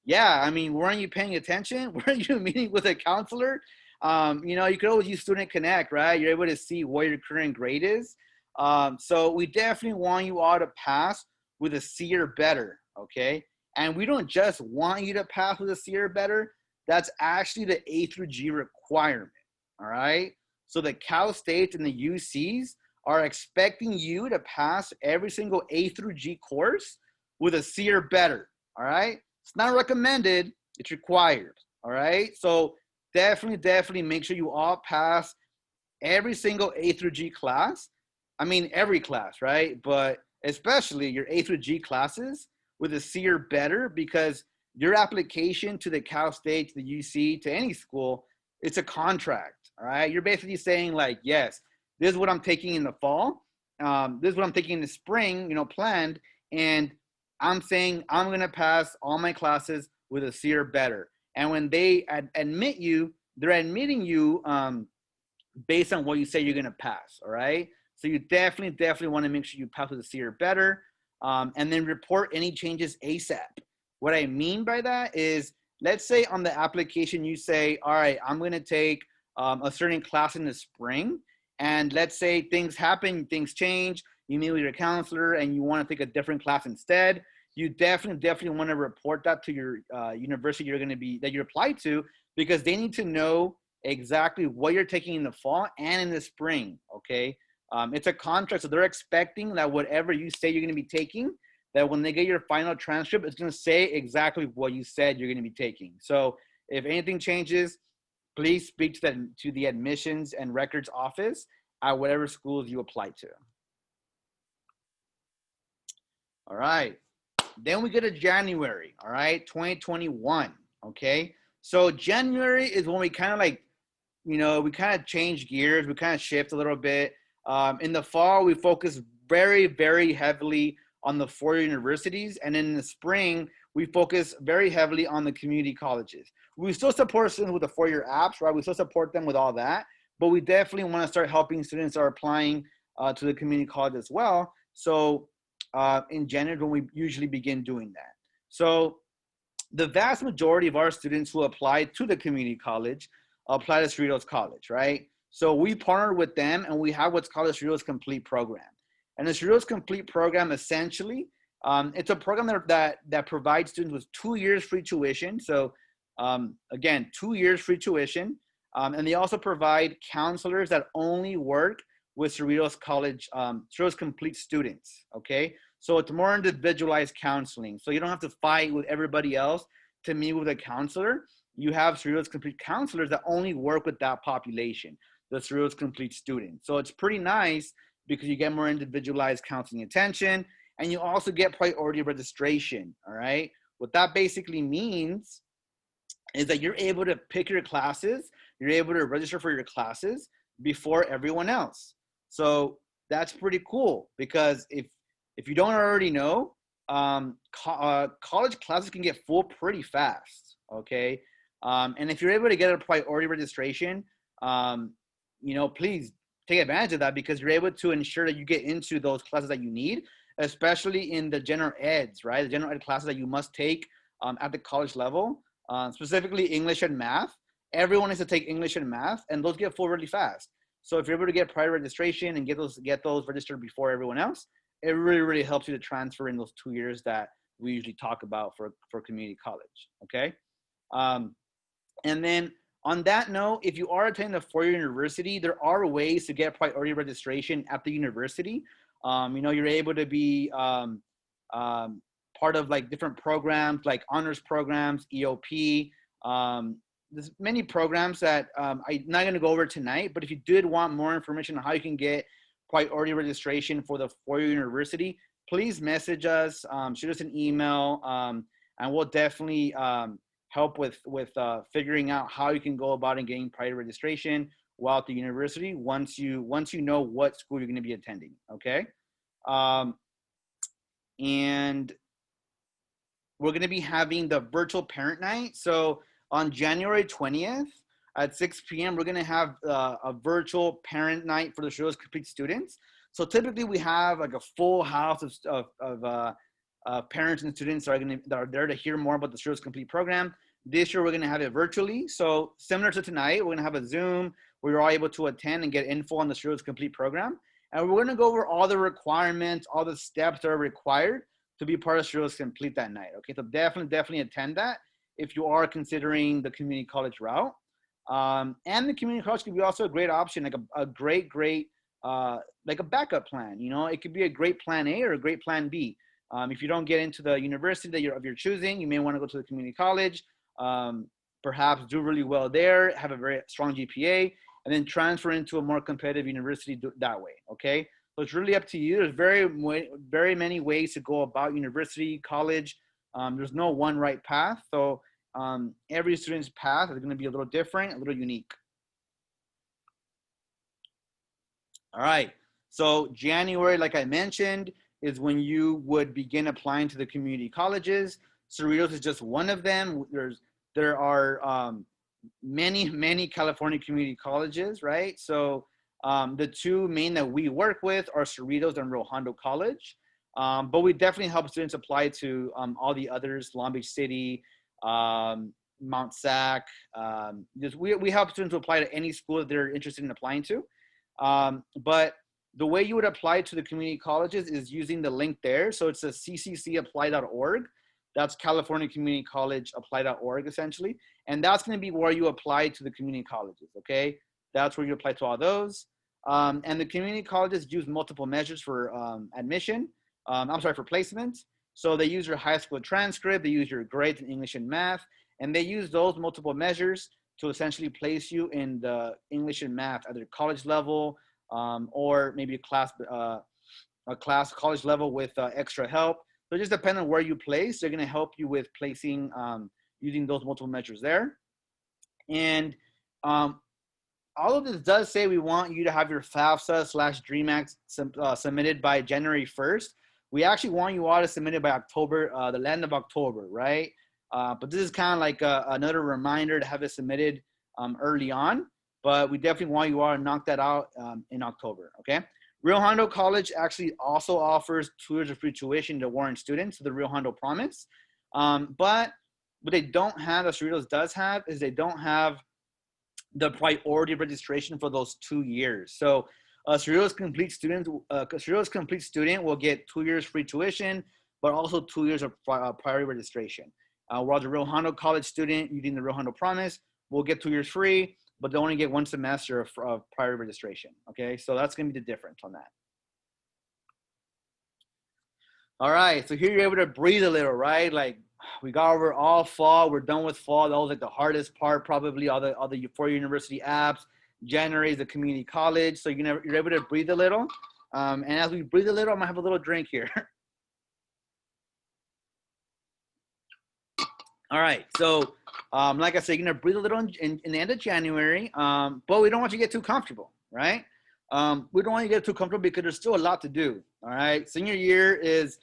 yeah, I mean, weren't you paying attention? Weren't you meeting with a counselor? You could always use Student Connect, right? You're able to see what your current grade is. So we definitely want you all to pass with a C or better, okay? And we don't just want you to pass with a C or better. That's actually the A through G requirement, all right? So the Cal States and the UCs are expecting you to pass every single A through G course with a C or better, all right? It's not recommended, it's required, all right? So definitely make sure you all pass every single A through G class. I mean, every class, right? But especially your A through G classes with a C or better, because your application to the Cal State, to the UC, to any school, it's a contract, all right? You're basically saying like, yes, this is what I'm taking in the fall. This is what I'm taking in the spring, planned. And I'm saying I'm going to pass all my classes with a C or better. And when they admit you, they're admitting you based on what you say you're going to pass, all right? So you definitely want to make sure you pass with a C or better, and then report any changes ASAP. What I mean by that is, let's say on the application you say, all right, I'm going to take a certain class in the spring, and let's say things happen, things change, you meet with your counselor and you want to take a different class instead. You definitely want to report that to your university that you applied to, because they need to know exactly what you're taking in the fall and in the spring, okay? It's a contract, so they're expecting that whatever you say you're going to be taking, that when they get your final transcript, it's going to say exactly what you said you're going to be taking. So if anything changes, please speak to the admissions and records office at whatever schools you apply to. All right. Then we get to January, all right, 2021, okay? So January is when we kind of we kind of change gears, we kind of shift a little bit. In the fall, we focus very heavily on the four-year universities. And in the spring, we focus very heavily on the community colleges. We still support students with the four-year apps, right? We still support them with all that, but we definitely want to start helping students that are applying to the community college as well. So in January, when we usually begin doing that. So the vast majority of our students who apply to the community college apply to Cerritos College, right? So we partner with them, and we have what's called a Cerritos Complete program. And the Cerritos Complete program, essentially, it's a program that provides students with 2 years free tuition. So again, 2 years free tuition. And they also provide counselors that only work with Cerritos College, Cerritos Complete students, okay? So it's more individualized counseling. So you don't have to fight with everybody else to meet with a counselor. You have Cerritos Complete counselors that only work with that population, the Cerritos Complete students. So it's pretty nice because you get more individualized counseling attention, and you also get priority registration, all right? What that basically means is that you're able to pick your classes, you're able to register for your classes before everyone else. So that's pretty cool, because if you don't already know, college classes can get full pretty fast, okay? And if you're able to get a priority registration, please take advantage of that, because you're able to ensure that you get into those classes that you need, especially in the general eds, right? The general ed classes that you must take at the college level, specifically English and math. Everyone needs to take English and math, and those get full really fast. So if you're able to get prior registration and get those registered before everyone else, it really, really helps you to transfer in those 2 years that we usually talk about for community college, okay? And then on that note, if you are attending a four-year university, there are ways to get priority registration at the university. You're able to be part of like different programs, like honors programs, EOP. There's many programs that I'm not going to go over tonight, but if you did want more information on how you can get priority registration for the four-year university, please message us, shoot us an email, and we'll definitely help with figuring out how you can go about and getting priority registration while at the university once you know what school you're going to be attending, okay? And we're going to be having the virtual parent night. So on January 20th at 6 p.m., we're going to have a virtual parent night for the Cerritos Complete students. So typically we have like a full house of parents and students that are there to hear more about the Cerritos Complete program. This year we're going to have it virtually. So similar to tonight, we're going to have a Zoom where you're all able to attend and get info on the Cerritos Complete program. And we're going to go over all the requirements, all the steps that are required to be part of Cerritos Complete that night. Okay, so definitely attend that if you are considering the community college route. And the community college could be also a great option, like a great like a backup plan. It could be a great plan A or a great plan B. If you don't get into the university of your choosing, you may want to go to the community college, perhaps do really well there, have a very strong GPA, and then transfer into a more competitive university that way, okay? So it's really up to you. There's very many ways to go about university, college. There's no one right path. So every student's path is going to be a little different, a little unique. All right. So January, like I mentioned, is when you would begin applying to the community colleges. Cerritos is just one of them. There are many California community colleges, right? So the two main that we work with are Cerritos and Rio Hondo College. But we definitely help students apply to all the others, Long Beach City, Mount Sac. We help students apply to any school that they're interested in applying to. But the way you would apply to the community colleges is using the link there. So it's a cccapply.org. That's California Community College Apply.org, essentially. And that's going to be where you apply to the community colleges, okay? That's where you apply to all those. And the community colleges use multiple measures for admission. For placement. So they use your high school transcript, they use your grades in English and math, and they use those multiple measures to essentially place you in the English and math, either college level or maybe a class college level with extra help. So it just depends on where you place. They're going to help you with placing using those multiple measures there. And all of this does say we want you to have your FAFSA/DREAMAC submitted by January 1st. We actually want you all to submit it by October, the end of October, right? But this is kind of like another reminder to have it submitted early on. But we definitely want you all to knock that out in October, okay? Rio Hondo College actually also offers 2 years of free tuition to Warren students, so the Rio Hondo Promise. But what they don't have, that Cerritos does have, is they don't have the priority registration for those 2 years. So Cerritos complete student will get 2 years free tuition, but also 2 years of priority registration. While the Rio Hondo College student using the Rio Hondo Promise will get 2 years free, but they only get 1 semester of prior registration, okay? So that's gonna be the difference on that. All right, so here you're able to breathe a little, right? Like we got over all fall, we're done with fall. That was like the hardest part, probably all the 4 university apps. January is the community college, so you're able to breathe a little. And as we breathe a little, I'm gonna have a little drink here. All right, so like I said, you're gonna breathe a little in the end of January, but we don't want you to get too comfortable, right? We don't want you to get too comfortable because there's still a lot to do, all right? Senior year is,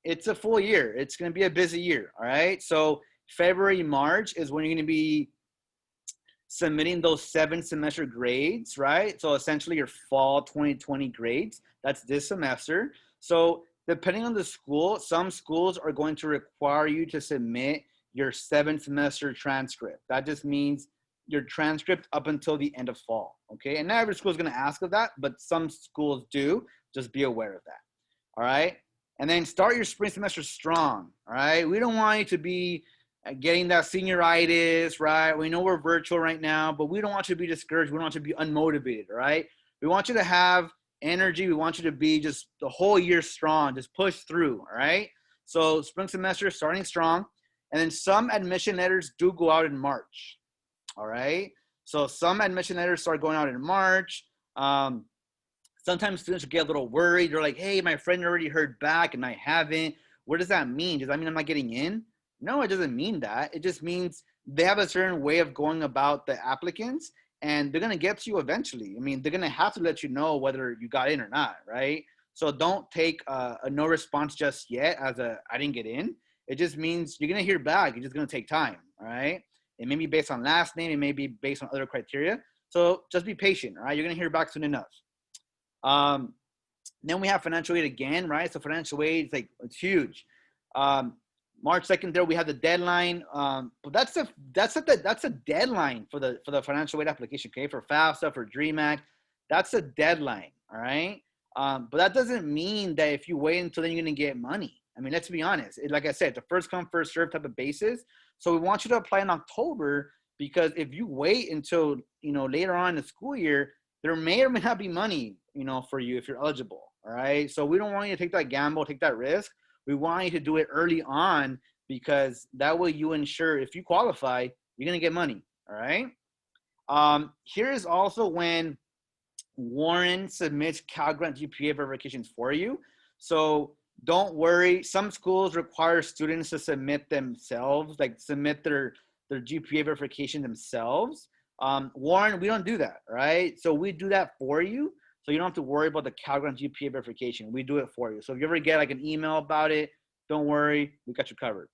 it's a full year. It's gonna be a busy year, all right? So February, March is when you're gonna be submitting those 7 semester grades, right? So essentially your fall 2020 grades, that's this semester. So depending on the school, some schools are going to require you to submit your 7 semester transcript. That just means your transcript up until the end of fall, okay? And not every school is gonna ask of that, but some schools do. Just be aware of that, all right? And then start your spring semester strong, all right? We don't want you to be getting that senioritis, right? We know we're virtual right now, but we don't want you to be discouraged. We don't want you to be unmotivated, all right? We want you to have energy. We want you to be just the whole year strong, just push through, all right? So spring semester starting strong. And then some admission letters do go out in March, all right? So some admission letters start going out in March. Sometimes students get a little worried. They're like, hey, my friend already heard back and I haven't. What does that mean? Does that mean I'm not getting in? No, it doesn't mean that. It just means they have a certain way of going about the applicants and they're going to get to you eventually. I mean, they're going to have to let you know whether you got in or not, right? So don't take a no response just yet as a I didn't get in. It just means you're going to hear back. It's just going to take time, all right? It may be based on last name. It may be based on other criteria. So just be patient, all right? You're going to hear back soon enough. Then we have financial aid again, right? So financial aid is like, it's huge. March 2nd, there we have the deadline. But that's a deadline for the financial aid application, okay? For FAFSA, for DREAM Act, that's a deadline, all right? But that doesn't mean that if you wait until then you're gonna get money. I mean, let's be honest. Like I said, the first come, first serve type of basis. So we want you to apply in October because if you wait until, later on in the school year, there may or may not be money, for you if you're eligible, all right? So we don't want you to take that gamble, take that risk. We want you to do it early on because that way you ensure if you qualify, you're gonna get money, all right? Here is also when Warren submits Cal Grant GPA verifications for you. So don't worry, some schools require students to submit themselves, like submit their GPA verification themselves. Warren, we don't do that, right? So we do that for you. So you don't have to worry about the Cal Grant GPA verification. We do it for you. So if you ever get like an email about it, don't worry, we got you covered.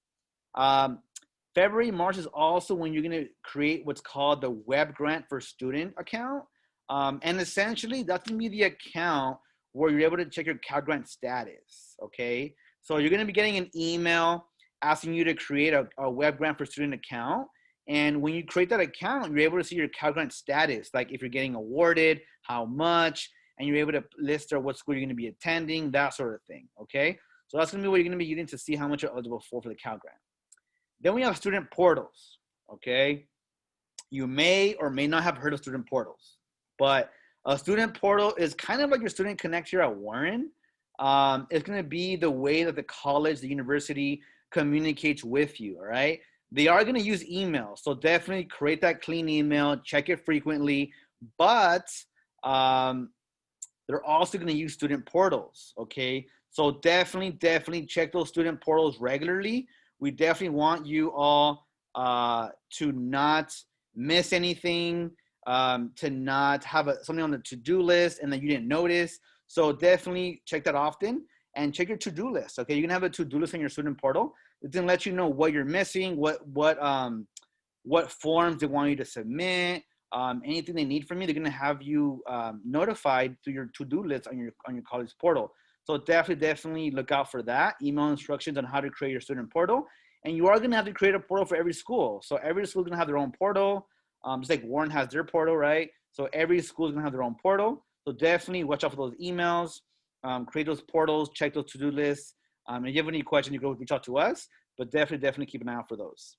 February, March is also when you're gonna create what's called the Web Grant for Student account. And essentially that's gonna be the account where you're able to check your Cal Grant status, okay? So you're gonna be getting an email asking you to create a Web Grant for Student account. And when you create that account, you're able to see your Cal Grant status, like if you're getting awarded, how much, and you're able to list there what school you're gonna be attending, that sort of thing, okay? So that's gonna be what you're gonna be using to see how much you're eligible for the Cal Grant. Then we have student portals, okay? You may or may not have heard of student portals, but a student portal is kind of like your Student Connect here at Warren. It's gonna be the way that the college, the university communicates with you, all right? They are gonna use email, so definitely create that clean email, check it frequently, but they're also gonna use student portals, okay? So definitely check those student portals regularly. We definitely want you all to not miss anything, to not have something on the to-do list and that you didn't notice. So definitely check that often. and check your to-do list. Okay, you're gonna have a to-do list in your student portal. It's gonna let you know what you're missing, what forms they want you to submit, anything they need from you. They're gonna have you notified through your to-do list on your college portal. So definitely look out for that. Email instructions on how to create your student portal, and you are gonna have to create a portal for every school. So every school is gonna have their own portal, just like Warren has their portal, right? So every school is gonna have their own portal. So definitely watch out for those emails, create those portals, check those to-do lists. And if you have any questions, you can reach out to us. But definitely keep an eye out for those.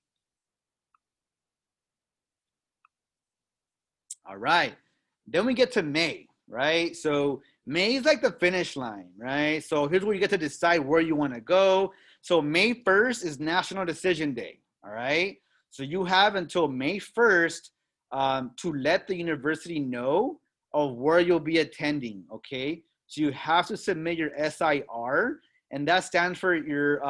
All right. Then we get to May, right? So May is like the finish line, right? So here's where you get to decide where you want to go. So May 1st is National Decision Day, all right? So you have until May 1st to let the university know of where you'll be attending, okay? So you have to submit your SIR, and that stands for your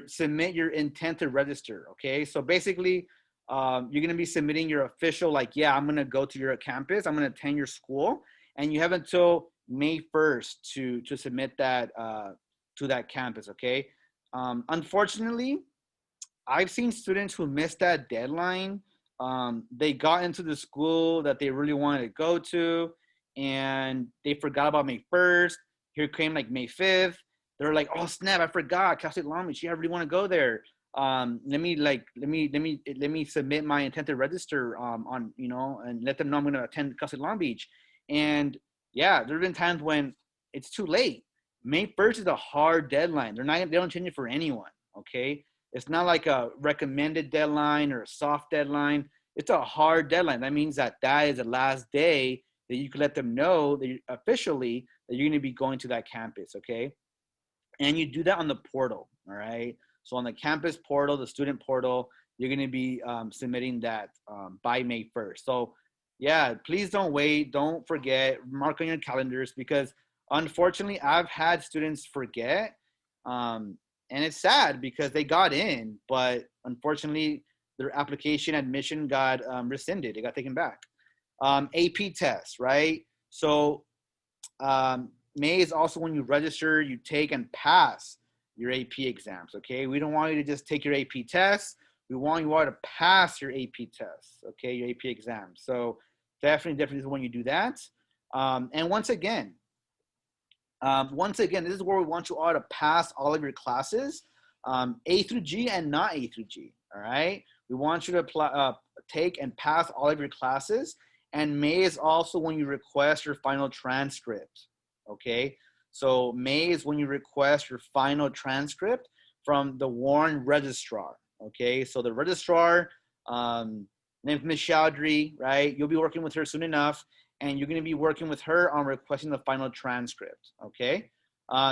submit your intent to register, okay? So basically, you're going to be submitting your official, like, yeah, I'm going to go to your campus, I'm going to attend your school, and you have until May 1st to submit that to that campus, okay? Unfortunately, I've seen students who missed that deadline. They got into the school that they really wanted to go to, and they forgot about May 1st. Here came like May 5th. They're like, oh snap, I forgot Cal State Long Beach. Yeah, I really want to go there. Let me submit my intent to register on, and let them know I'm going to attend Cal State Long Beach. And yeah, there have been times when it's too late. May 1st is a hard deadline. They don't change it for anyone. Okay. It's not like a recommended deadline or a soft deadline. It's a hard deadline. That means that is the last day that you can let them know that officially that you're going to be going to that campus. Okay. And you do that on the portal. All right. So on the campus portal, the student portal, you're going to be submitting that by May 1st. So yeah, please don't wait. Don't forget, mark on your calendars, because unfortunately I've had students forget. And it's sad because they got in, but unfortunately their application admission got rescinded. It got taken back. AP test, right? So May is also when you register, you take and pass your AP exams, okay? We don't want you to just take your AP tests. We want you all to pass your AP tests, okay, your AP exams. So definitely is when you do that. And once again, this is where we want you all to pass all of your classes, A through G and not A through G, all right? We want you to take and pass all of your classes. And May is also when you request your final transcript, okay? So May is when you request your final transcript from the Warren registrar, okay? So the registrar, named Ms. Chowdhury, right? You'll be working with her soon enough, and you're going to be working with her on requesting the final transcript, okay?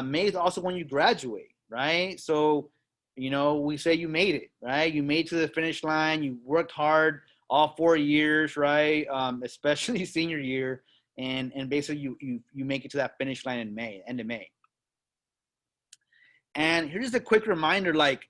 May is also when you graduate, right? So, we say you made it, right? You made it to the finish line. You worked hard all 4 years, right? Especially senior year. And basically you make it to that finish line in May, end of May. And here's a quick reminder, like,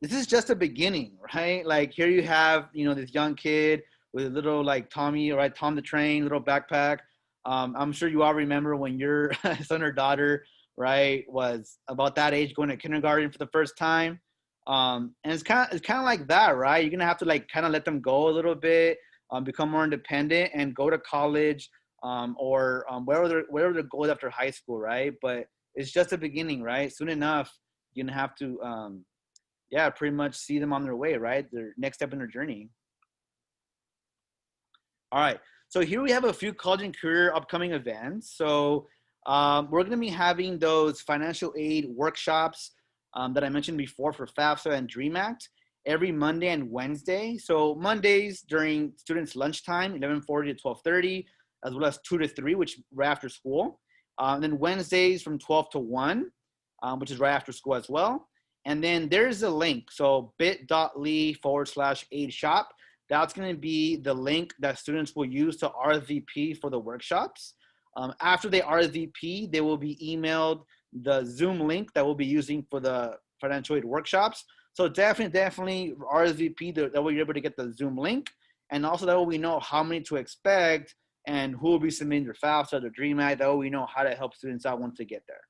this is just a beginning, right? Like here you have, this young kid with a little like Tommy, right? Tom the Train, little backpack. I'm sure you all remember when your son or daughter, right, was about that age going to kindergarten for the first time. And it's kind of like that, right? You're gonna have to like kind of let them go a little bit, become more independent, and go to college, or wherever their goal is after high school, right? But it's just a beginning, right? Soon enough, you're gonna have to, pretty much see them on their way, right? Their next step in their journey. All right. So here we have a few college and career upcoming events. So we're going to be having those financial aid workshops that I mentioned before for FAFSA and DREAM Act every Monday and Wednesday. So Mondays during students' lunchtime, 11:40 to 12:30, as well as 2 to 3, which is right after school. And then Wednesdays from 12 to 1, which is right after school as well. And then there's a link. So bit.ly/aid shop. That's going to be the link that students will use to RSVP for the workshops. After they RSVP, they will be emailed the Zoom link that we'll be using for the financial aid workshops. So definitely RSVP, that way you're able to get the Zoom link. And also that way we know how many to expect and who will be submitting their FAFSA, their DREAM Act. That way we know how to help students out once they get there.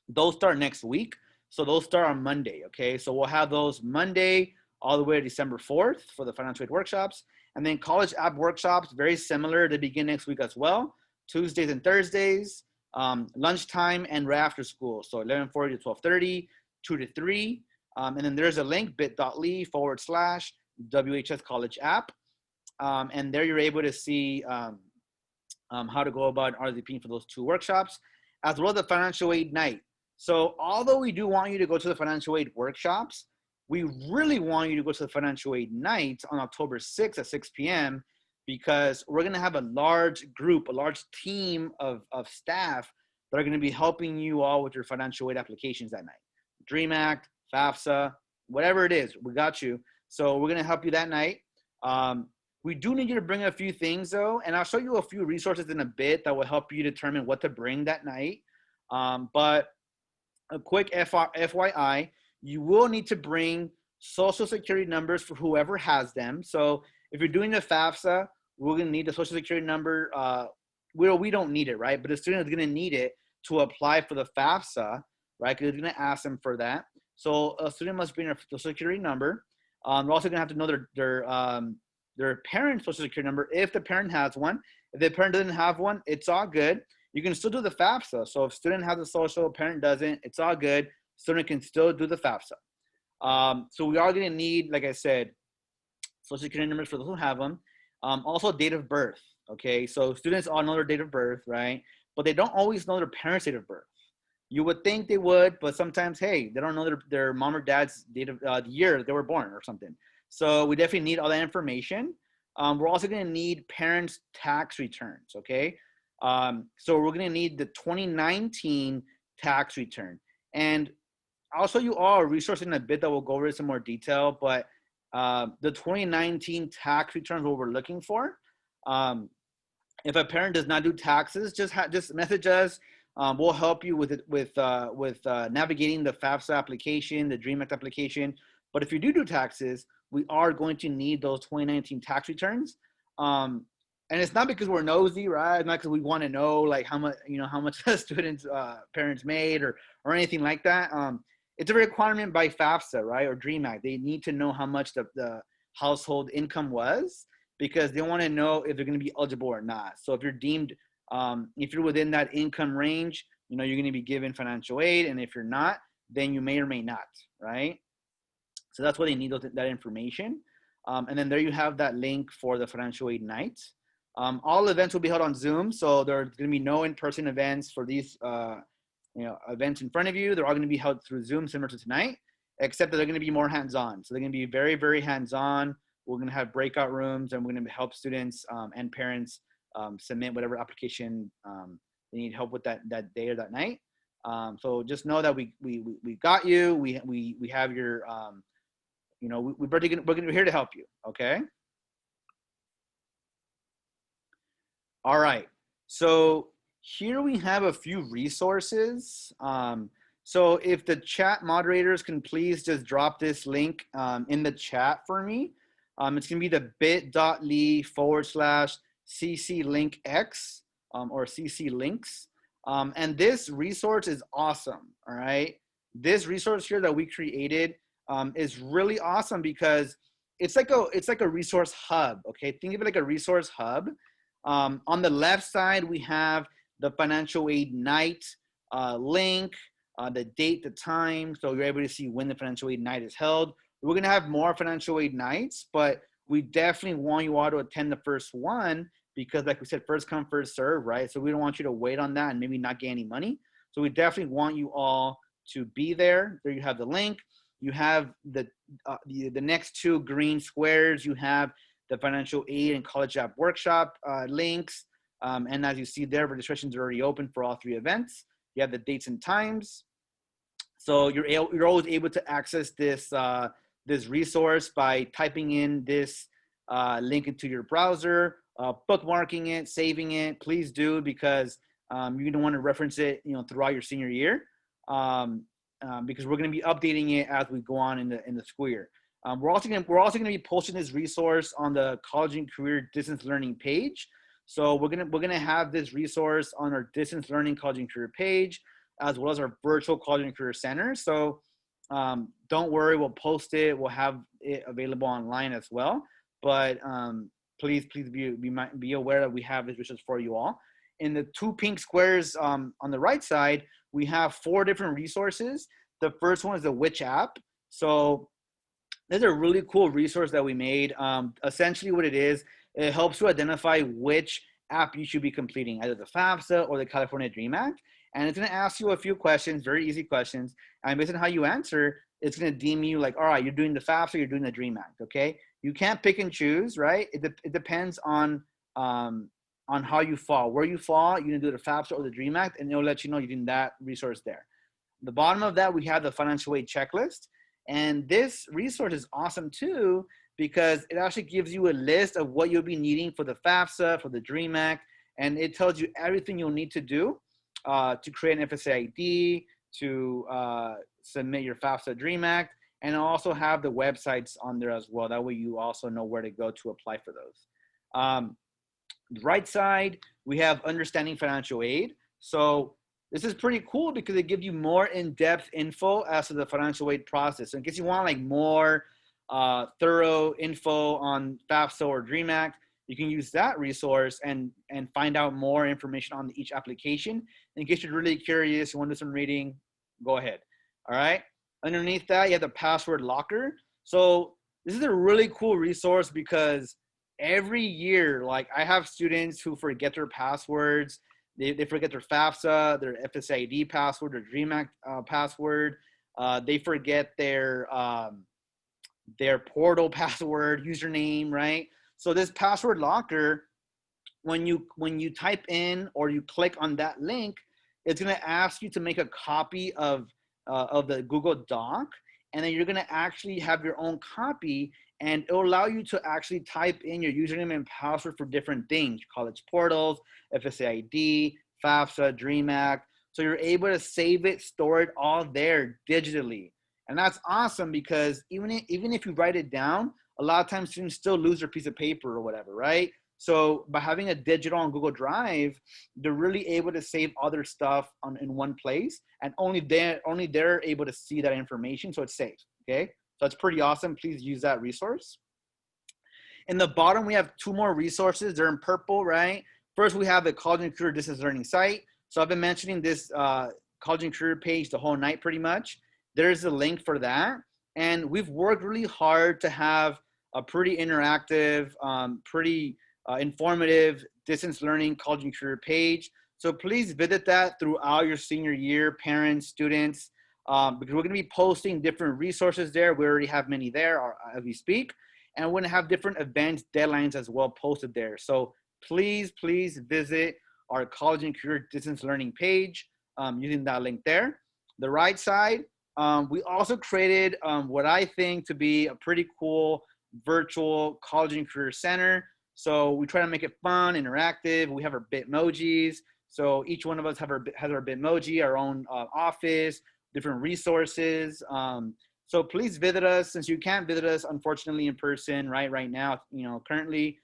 Those start next week. So those start on Monday, okay? So we'll have those Monday all the way to December 4th for the financial aid workshops. And then college app workshops, very similar to begin next week as well. Tuesdays and Thursdays, lunchtime and right after school. So 11:40 to 12:30, 2 to 3. And then there's a link, bit.ly/WHS College App. And there you're able to see how to go about RSVPing for those 2 workshops, as well as the financial aid night. So although we do want you to go to the financial aid workshops, we really want you to go to the financial aid night on October 6th at 6 p.m. because we're going to have a large group, a large team of staff that are going to be helping you all with your financial aid applications that night. DREAM Act, FAFSA, whatever it is, we got you. So we're going to help you that night. We do need you to bring a few things though, and I'll show you a few resources in a bit that will help you determine what to bring that night. But a quick FYI, you will need to bring social security numbers for whoever has them. So if you're doing the FAFSA, we're gonna need the social security number. We don't need it, right? But the student is gonna need it to apply for the FAFSA, right? Because it's gonna ask them for that. So a student must bring their social security number. We're also gonna have to know their parent's social security number if the parent has one. If the parent doesn't have one, it's all good. You can still do the FAFSA. So if student has a social, parent doesn't, it's all good. Student can still do the FAFSA. So we are going to need, like I said, social security numbers for those who have them. Also date of birth, okay? So students all know their date of birth, right? But they don't always know their parents' date of birth. You would think they would, but sometimes, hey, they don't know their mom or dad's date of the year they were born or something. So we definitely need all that information. We're also going to need parents' tax returns, okay? So we're going to need the 2019 tax return. And I'll show you all a resource in a bit that will go over some more detail, but the 2019 tax returns what we're looking for. If a parent does not do taxes, just message us. We'll help you with navigating the FAFSA application, the DREAM Act application. But if you do taxes, we are going to need those 2019 tax returns. And it's not because we're nosy, right? It's not because we want to know like how much the students' parents made or anything like that. It's a requirement by FAFSA, right, or DREAM Act. They need to know how much the household income was because they want to know if they're going to be eligible or not. So if you're deemed, if you're within that income range, you're going to be given financial aid, and if you're not, then you may or may not, right? So that's why they need that information. And then there you have that link for the financial aid night. All events will be held on Zoom, so there's going to be no in-person events for these events in front of you. They're all going to be held through Zoom, similar to tonight, except that they're going to be more hands-on. So they're going to be very, very hands-on. We're going to have breakout rooms, and we're going to help students and parents submit whatever application they need help with that day or that night. So just know that we got you. We have your we're going to be here to help you. Okay. All right, so here we have a few resources. So if the chat moderators can please just drop this link in the chat for me. It's gonna be the bit.ly/CC-Link-X or CC links. And this resource is awesome, all right? This resource here that we created is really awesome because it's like a resource hub, okay? Think of it like a resource hub. On the left side, we have the financial aid night link, the date, the time, so you're able to see when the financial aid night is held. We're going to have more financial aid nights, but we definitely want you all to attend the first one because, like we said, first come, first serve, right? So we don't want you to wait on that and maybe not get any money. So we definitely want you all to be there. There you have the link. You have the next 2 green squares. You have the financial aid and college app workshop links. And as you see there, registrations are already open for all 3 events. You have the dates and times. So you're always able to access this this resource by typing in this link into your browser, bookmarking it, saving it. Please do, because you're gonna want to reference it, throughout your senior year, because we're gonna be updating it as we go on in the school year. We're also gonna be posting this resource on the College and Career Distance Learning page. So we're gonna have this resource on our Distance Learning College and Career page. as well as our virtual college and career center. So don't worry, we'll post it. We'll have it available online as well. But please be aware that we have this resource for you all. In the two pink squares on the right side, we have 4 different resources. The first one is the Which app. So this is a really cool resource that we made. Essentially what it is, it helps you identify which app you should be completing, either the FAFSA or the California Dream Act. And it's gonna ask you a few questions, very easy questions. And based on how you answer, it's gonna deem you like, all right, you're doing the FAFSA, you're doing the Dream Act, okay? You can't pick and choose, right? It depends on how you fall. Where you fall, you're gonna do the FAFSA or the Dream Act, and it'll let you know you're doing that resource there. At the bottom of that, we have the financial aid checklist. And this resource is awesome too, because it actually gives you a list of what you'll be needing for the FAFSA, for the Dream Act, and it tells you everything you'll need to do to create an FSA ID, to submit your FAFSA Dream Act, and I'll also have the websites on there as well. That way you also know where to go to apply for those. The right side, we have understanding financial aid. So this is pretty cool because it gives you more in-depth info as to the financial aid process. So in case you want like more thorough info on FAFSA or Dream Act, you can use that resource and find out more information on each application. In case you're really curious, you want to do some reading, go ahead. All right. Underneath that, you have the password locker. So this is a really cool resource because every year, like I have students who forget their passwords. They forget their FAFSA, their FSA password, their Dream Act password. They forget their portal password, username, right? So this password locker, when you type in or you click on that link, it's gonna ask you to make a copy of the Google Doc, and then you're gonna actually have your own copy, and it'll allow you to actually type in your username and password for different things, college portals, FSA ID, FAFSA, Dream Act. So you're able to save it, store it all there digitally. And that's awesome because even if you write it down, a lot of times students still lose their piece of paper or whatever, right? So by having a digital on Google Drive, they're really able to save other stuff in one place, and only they're able to see that information, so it's safe, okay? So that's pretty awesome. Please use that resource. In the bottom, we have 2 more resources. They're in purple, right? First, we have the College and Career Distance Learning site. So I've been mentioning this College and Career page the whole night pretty much. There's a link for that. And we've worked really hard to have a pretty interactive, pretty informative distance learning College and Career page. So please visit that throughout your senior year, parents, students, because we're going to be posting different resources there. We already have many there as we speak. And we're going to have different events, deadlines as well posted there. So please visit our College and Career Distance Learning page using that link there. The right side, we also created what I think to be a pretty cool virtual College and Career Center. So we try to make it fun, interactive. We have our Bitmojis. So each one of us has our Bitmoji, our own office, different resources. So please visit us. Since you can't visit us, unfortunately, in person right now, currently,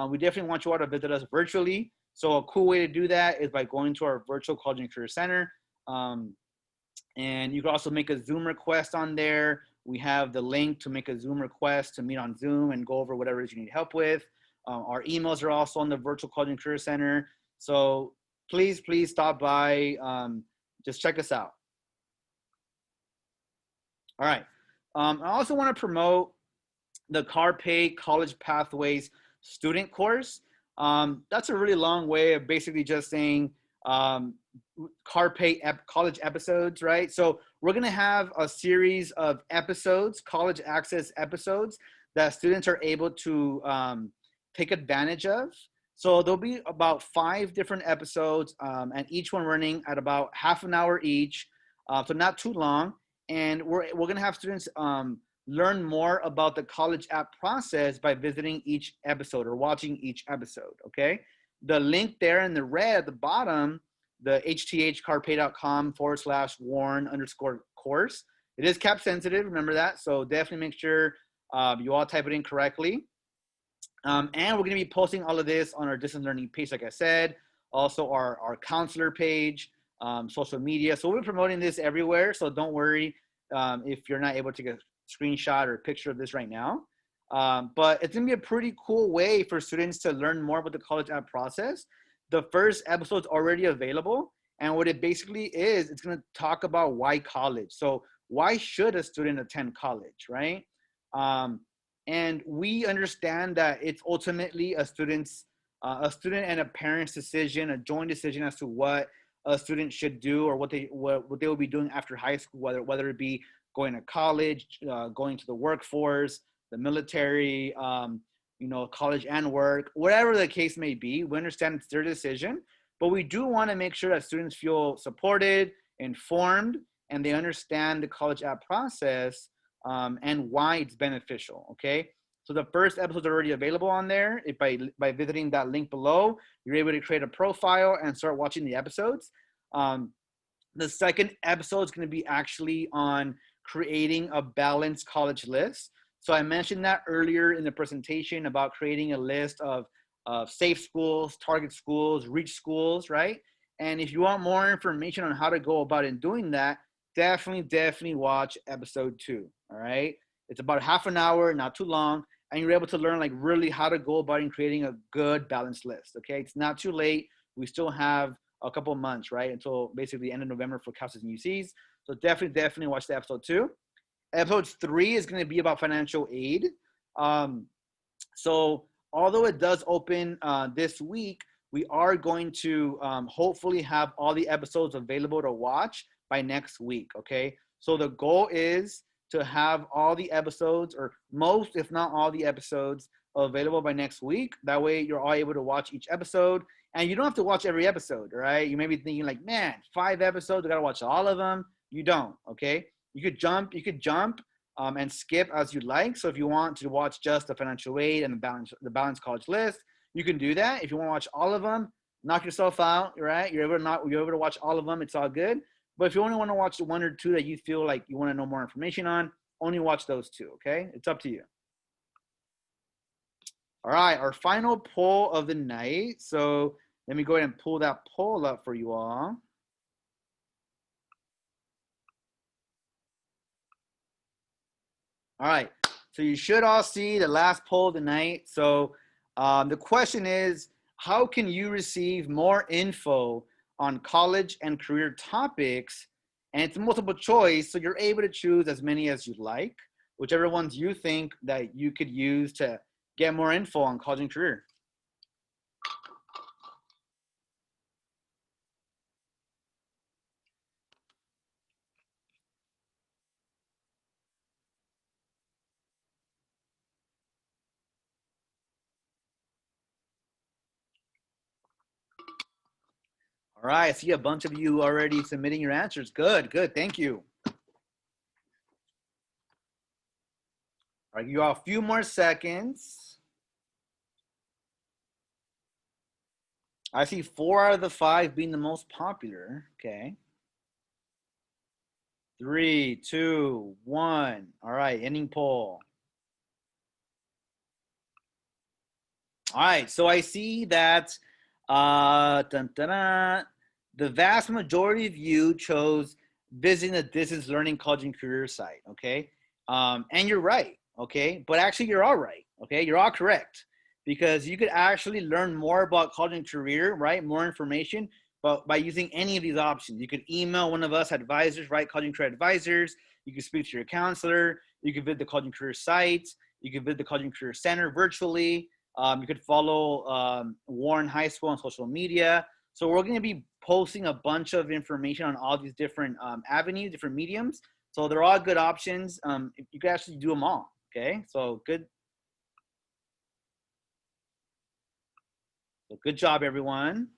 we definitely want you all to visit us virtually. So a cool way to do that is by going to our virtual College and Career Center. And you can also make a Zoom request on there. We have the link to make a Zoom request to meet on Zoom and go over whatever it is you need help with. Our emails are also on the virtual College and Career Center. So please stop by. Just check us out. All right. I also want to promote the CarPay College Pathways student course. That's a really long way of basically just saying CarPay college episodes, right? So we're going to have a series of episodes, college access episodes that students are able to take advantage of. So there'll be about 5 different episodes, and each one running at about half an hour each, so not too long. And we're going to have students learn more about the college app process by visiting each episode or watching each episode, okay? The link there in the red at the bottom, the hthcarpay.com/Warren_course. It is cap sensitive, remember that. So definitely make sure you all type it in correctly. And we're going to be posting all of this on our distance learning page, like I said. Also our counselor page. social media. So we're promoting this everywhere. So don't worry if you're not able to get a screenshot or a picture of this right now. But it's gonna be a pretty cool way for students to learn more about the college app process. The first episode's already available. And what it basically is, it's gonna talk about why college. So why should a student attend college, right? And we understand that it's ultimately a student and a parent's decision, a joint decision as to what a student should do or what they will be doing after high school, whether it be going to college, going to the workforce, the military, college and work, whatever the case may be. We understand it's their decision, but we do want to make sure that students feel supported, informed, and they understand the college app process and why it's beneficial. Okay. So the first episode is already available on there. If by visiting that link below, you're able to create a profile and start watching the episodes. The second episode is going to be actually on creating a balanced college list. So I mentioned that earlier in the presentation about creating a list of safe schools, target schools, reach schools, right? And if you want more information on how to go about in doing that, definitely watch episode 2, all right? It's about half an hour, not too long, and you're able to learn like really how to go about in creating a good balanced list, okay? It's not too late. We still have a couple of months, right? Until basically the end of November for CAUSES and UCs. So definitely watch the episode 2. Episode 3 is going to be about financial aid. So although it does open this week, we are going to hopefully have all the episodes available to watch by next week, okay? So the goal is to have all the episodes, or most, if not all the episodes, available by next week. That way you're all able to watch each episode, and you don't have to watch every episode, right? You may be thinking like, man, 5 episodes, I gotta watch all of them. You don't, okay? You could jump and skip as you like. So if you want to watch just the financial aid and the balanced college list, you can do that. If you want to watch all of them, knock yourself out, right? You're able to watch all of them. It's all good. But if you only want to watch the 1 or 2 that you feel like you want to know more information on, only watch those 2, okay? It's up to you. All right, our final poll of the night. So let me go ahead and pull that poll up for you all. All right, so you should all see the last poll of the night. So the question is, how can you receive more info on college and career topics? And it's multiple choice, so you're able to choose as many as you'd like, whichever ones you think that you could use to get more info on college and career. All right, I see a bunch of you already submitting your answers. Good, thank you. All right, you got a few more seconds. I see 4 out of the 5 being the most popular. Okay. 3, 2, 1. All right, ending poll. All right, so I see that the vast majority of you chose visiting the distance learning college and career site, okay? And you're right, okay? But actually you're all right, okay? You're all correct, because you could actually learn more about college and career, right? More information, but by using any of these options. You could email one of us advisors, right? College and career advisors. You could speak to your counselor. You could visit the college and career site. You could visit the college and career center virtually. You could follow Warren High School on social media. So we're going to be posting a bunch of information on all these different avenues, different mediums. So they're all good options. You can actually do them all. Okay, so good. So good job, everyone.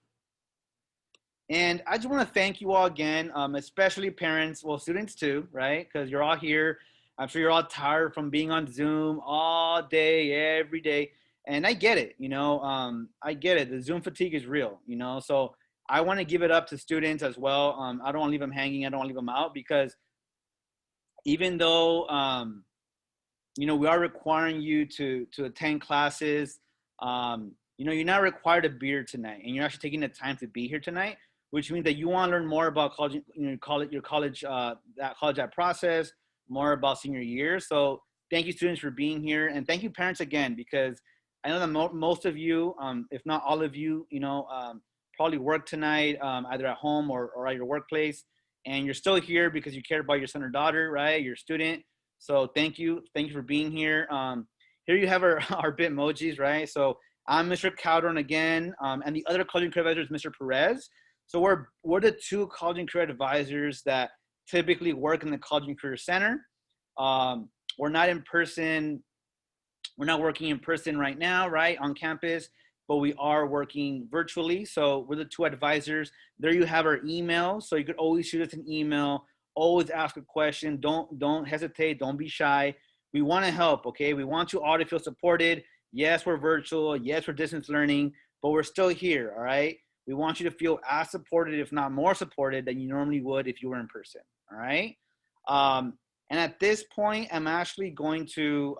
And I just want to thank you all again, especially parents, well, students too, right? Because you're all here. I'm sure you're all tired from being on Zoom all day, every day. And I get it, I get it. The Zoom fatigue is real, so I want to give it up to students as well. I don't want to leave them hanging. I don't want to leave them out, because even though, we are requiring you to attend classes, you're not required to be here tonight, and you're actually taking the time to be here tonight. which means that you want to learn more about college, your college, that college app process, more about senior year. So thank you, students, for being here, and thank you, parents, again, because I know that most of you, if not all of you, probably work tonight, either at home or at your workplace, and you're still here because you care about your son or daughter, right? Your student. So thank you for being here. Here you have our, our Bitmojis, right? So I'm Mr. Calderon again, and the other college and career advisor is Mr. Perez. So we're the two college and career advisors that typically work in the College and Career Center. We're not in person. We're not working in person right now, right, on campus, but we are working virtually. So we're the two advisors. There you have our email. So you could always shoot us an email, always ask a question. Don't hesitate. Don't be shy. We want to help, okay? We want you all to feel supported. Yes, we're virtual. Yes, we're distance learning, but we're still here, all right? We want you to feel as supported, if not more supported, than you normally would if you were in person, all right? And at this point, I'm actually going to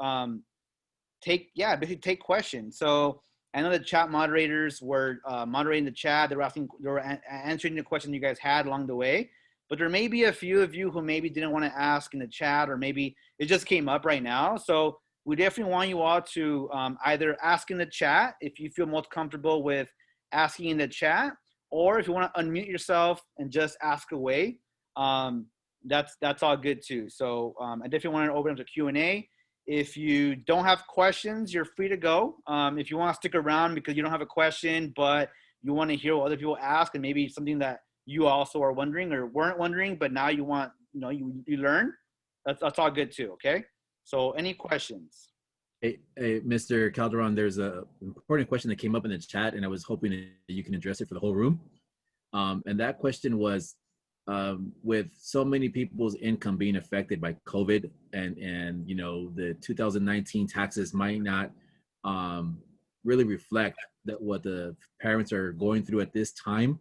basically take questions. So I know the chat moderators were moderating the chat. They were answering the questions you guys had along the way. But there may be a few of you who maybe didn't want to ask in the chat, or maybe it just came up right now. So we definitely want you all to either ask in the chat if you feel most comfortable with asking in the chat, or if you want to unmute yourself and just ask away, that's all good too. So I definitely want to open up the Q&A. If you don't have questions, you're free to go. If you want to stick around because you don't have a question, but you want to hear what other people ask, and maybe something that you also are wondering or weren't wondering, but now you want, you learn, that's all good too, okay? So any questions? Hey, Mr. Calderon, there's an important question that came up in the chat, and I was hoping that you can address it for the whole room. And that question was, with so many people's income being affected by COVID, and the 2019 taxes might not really reflect that what the parents are going through at this time.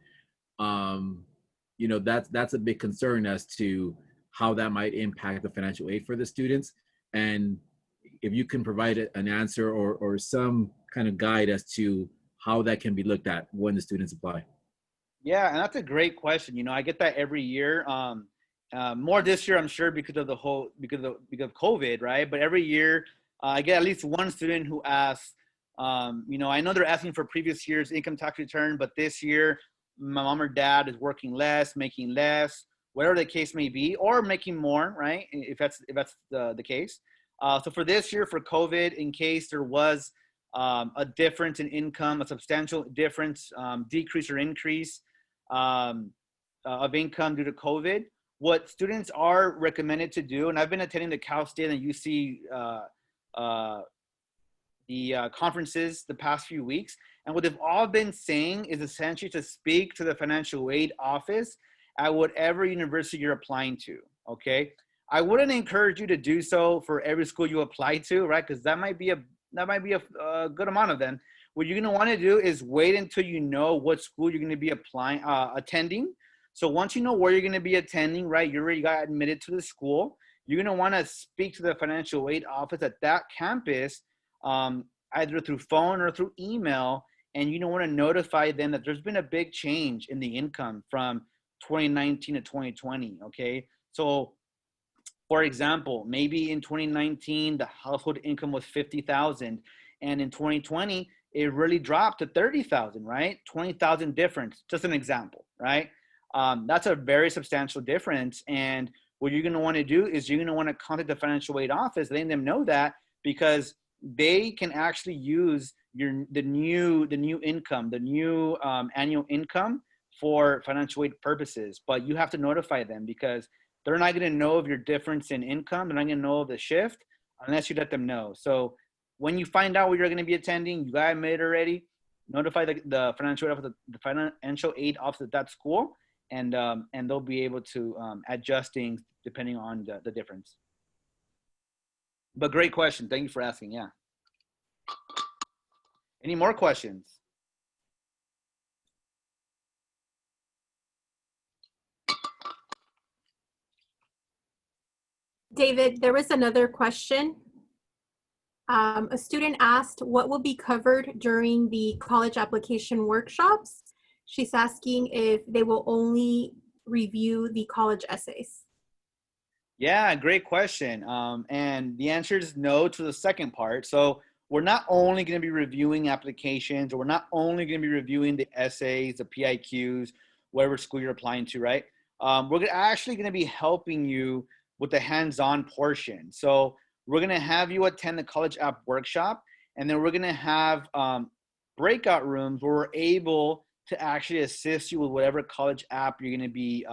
That's a big concern as to how that might impact the financial aid for the students. And if you can provide an answer or some kind of guide as to how that can be looked at when the students apply. Yeah, and that's a great question. I get that every year. More this year, I'm sure, because of COVID, right? But every year, I get at least one student who asks. I know they're asking for previous year's income tax return, but this year, my mom or dad is working less, making less, whatever the case may be, or making more, right? If that's the case. So for this year, for COVID, in case there was a difference in income, a substantial difference, decrease or increase of income due to COVID, what students are recommended to do, and I've been attending the Cal State and UC conferences the past few weeks, and what they've all been saying is essentially to speak to the financial aid office at whatever university you're applying to, okay? I wouldn't encourage you to do so for every school you apply to, right? Because that might be a good amount of them. What you're gonna wanna do is wait until you know what school you're gonna be attending. So once you know where you're gonna be attending, right, you already got admitted to the school, you're gonna wanna speak to the financial aid office at that campus, either through phone or through email, and you don't want to notify them that there's been a big change in the income from 2019 to 2020, okay? So, for example, maybe in 2019, the household income was 50,000, and in 2020, it really dropped to 30,000, right? 20,000 difference, just an example, right? That's a very substantial difference, and what you're gonna wanna do is you're gonna wanna contact the financial aid office, letting them know that, because they can actually use the new income, the new annual income for financial aid purposes. But you have to notify them, because they're not going to know of your difference in income. They're not going to know of the shift unless you let them know. So when you find out where you're going to be attending, you got admitted already, notify the financial aid office at that school, and they'll be able to adjust things depending on the difference. But great question. Thank you for asking. Yeah. Any more questions? David, there was another question. A student asked what will be covered during the college application workshops. She's asking if they will only review the college essays. Yeah, great question. And the answer is no to the second part. So we're not only going to be reviewing applications, or we're not only going to be reviewing the essays, the PIQs, whatever school you're applying to, right? Actually going to be helping you with the hands-on portion. So we're going to have you attend the college app workshop, and then we're going to have breakout rooms where we're able to actually assist you with whatever college app you're going to be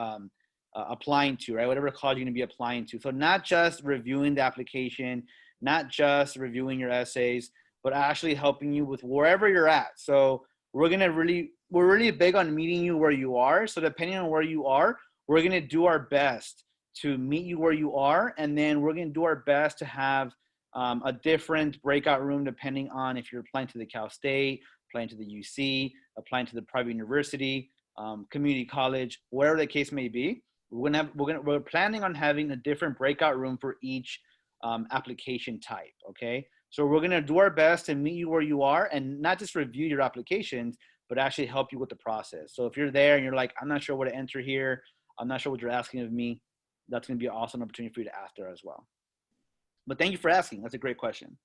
applying to, right? Whatever college you're going to be applying to. So not just reviewing the application, not just reviewing your essays, but actually helping you with wherever you're at. So we're really big on meeting you where you are. So depending on where you are, we're going to do our best to meet you where you are. And then we're going to do our best to have a different breakout room depending on if you're applying to the Cal State, applying to the UC, applying to the private university, community college, whatever the case may be. We're planning on having a different breakout room for each application type. Okay, so we're gonna do our best to meet you where you are and not just review your applications, but actually help you with the process. So if you're there and you're like, I'm not sure what to enter here, I'm not sure what you're asking of me, that's gonna be an awesome opportunity for you to ask there as well. But thank you for asking. That's a great question.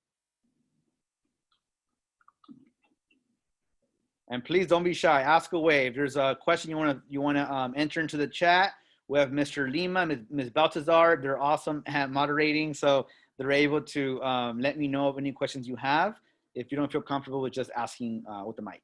And please don't be shy. Ask away. If there's a question you wanna enter into the chat, we have Mr. Lima, Ms. Baltazar. They're awesome at moderating, so they're able to let me know of any questions you have if you don't feel comfortable with just asking with the mic.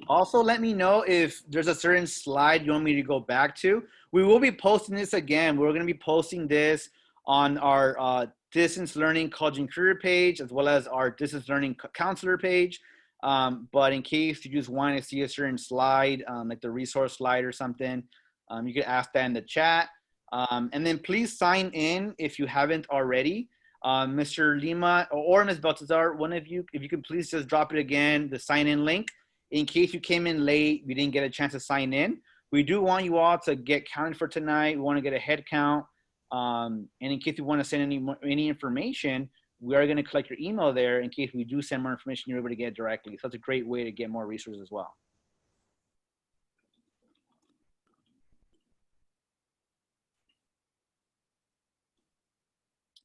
Also, let me know if there's a certain slide you want me to go back to. We will be posting this again. We're going to be posting this on our distance learning college and career page, as well as our distance learning counselor page. But in case you just want to see a certain slide, like the resource slide or something, you can ask that in the chat. And then please sign in if you haven't already. Mr. Lima or Ms. Baltazar, one of you, if you could please just drop it again, the sign in link. In case you came in late, you didn't get a chance to sign in. We do want you all to get counted for tonight. We want to get a head count. And in case you want to send any information, we are going to collect your email there in case we do send more information you're able to get it directly. So that's a great way to get more resources as well.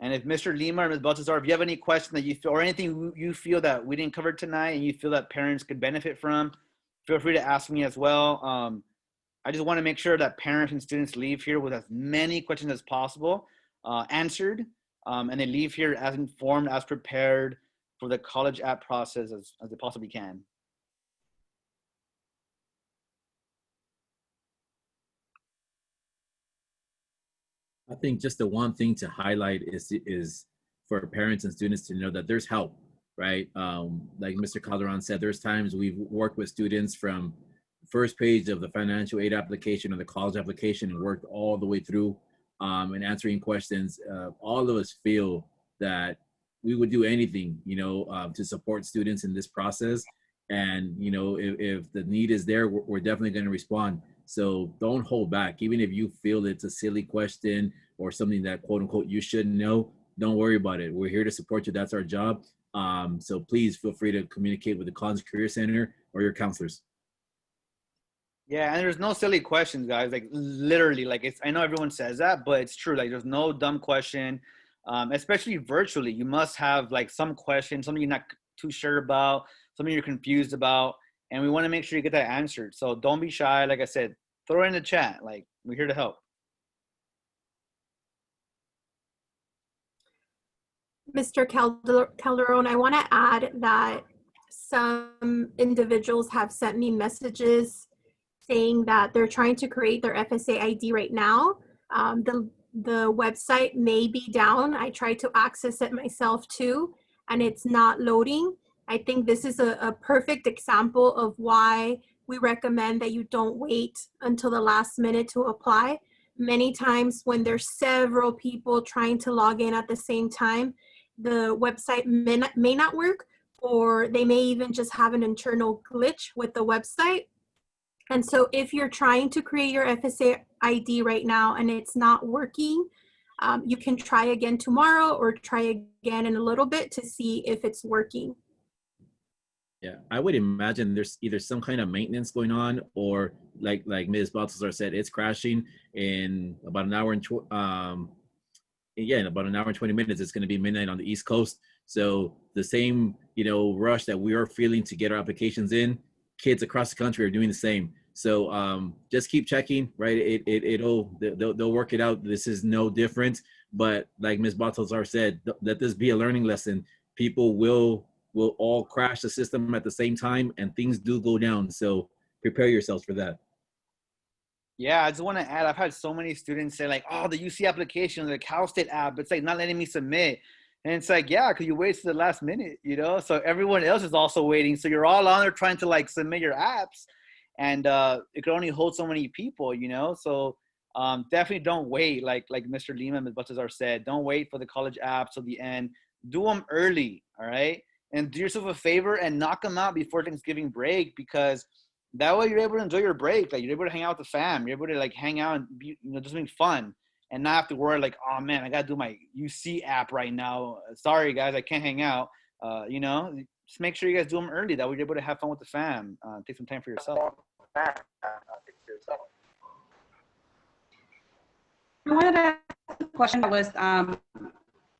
And if Mr. Lima or Ms. Baltazar, if you have any questions that you feel, or anything you feel that we didn't cover tonight and you feel that parents could benefit from, feel free to ask me as well. I just want to make sure that parents and students leave here with as many questions as possible answered, and they leave here as informed, as prepared for the college app process as they possibly can. I think just the one thing to highlight is for parents and students to know that there's help, right? Like Mr. Calderon said, there's times we've worked with students from the first page of the financial aid application or the college application and worked all the way through and answering questions. All of us feel that we would do anything, to support students in this process. And, if the need is there, we're definitely going to respond. So don't hold back. Even if you feel it's a silly question or something that quote unquote you shouldn't know, don't worry about it. We're here to support you. That's our job. So please feel free to communicate with the College Career Center or your counselors. Yeah, and there's no silly questions, guys. Like literally, like I know everyone says that, but it's true. Like there's no dumb question, especially virtually. You must have like some question, something you're not too sure about, something you're confused about. And we want to make sure you get that answered. So don't be shy. Like I said, throw it in the chat. Like, we're here to help. Mr. Calderon, I want to add that some individuals have sent me messages saying that they're trying to create their FSA ID right now. The website may be down. I tried to access it myself too, and it's not loading. I think this is a perfect example of why we recommend that you don't wait until the last minute to apply. Many times when there's several people trying to log in at the same time, the website may not work, or they may even just have an internal glitch with the website. And so if you're trying to create your FSA ID right now and it's not working, you can try again tomorrow or try again in a little bit to see if it's working. Yeah, I would imagine there's either some kind of maintenance going on, or like Ms. Baltazar said, it's crashing in about an hour and in about an hour and 20 minutes. It's going to be midnight on the East Coast. So the same, rush that we are feeling to get our applications in, kids across the country are doing the same. So just keep checking, right? They'll work it out. This is no different. But like Ms. Baltazar said, let this be a learning lesson. People will all crash the system at the same time, and things do go down. So prepare yourselves for that. Yeah, I just want to add, I've had so many students say like, oh, the UC application, the Cal State app, it's like not letting me submit. And it's like, yeah, because you wait to the last minute, So everyone else is also waiting. So you're all on there trying to like submit your apps, and it can only hold so many people, So definitely don't wait. Like Mr. Lima and Ms. Baltazar said, don't wait for the college apps till the end. Do them early, all right? And do yourself a favor and knock them out before Thanksgiving break, because that way you're able to enjoy your break. Like you're able to hang out with the fam. You're able to like hang out and be, just being fun, and not have to worry like, oh man, I gotta do my UC app right now. Sorry guys, I can't hang out. Just make sure you guys do them early. That way you're able to have fun with the fam. Take some time for yourself. I wanted to ask a question that was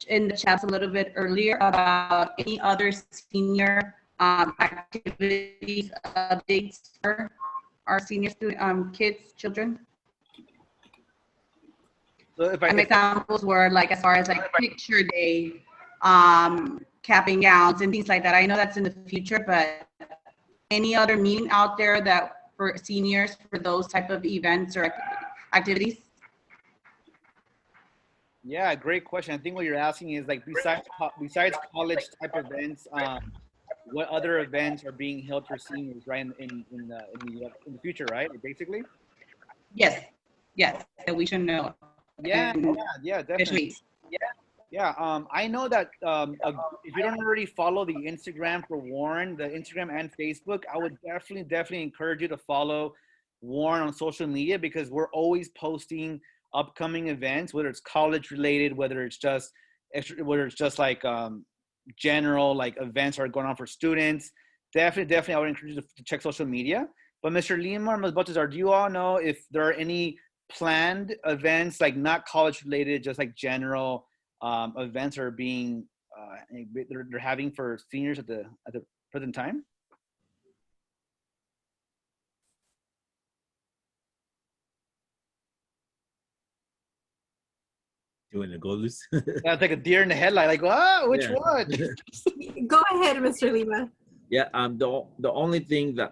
in the chat a little bit earlier about any other senior activities, updates for our senior student, kids, children. So Some examples were like as far as like picture day, capping gowns and things like that. I know that's in the future, but any other meeting out there that for seniors for those type of events or activities? Yeah, great question. I think what you're asking is like besides college type events, what other events are being held for seniors, right? In the future, right? Basically. Yes, that we should know. Yeah, definitely. Yeah, I know that if you don't already follow the Instagram for Warren, the Instagram and Facebook, I would definitely encourage you to follow Warren on social media, because we're always posting upcoming events, whether it's college related, whether it's just like general like events are going on for students. Definitely, I would encourage you to check social media. But Mr. Lima and Ms. Baltazar, do you all know if there are any planned events, like not college related, just like general events are being they're having for seniors at the present time? Doing the go loose. Yeah, it's like a deer in the headlight. Like, which one? Go ahead, Mr. Lima. Yeah, the only thing that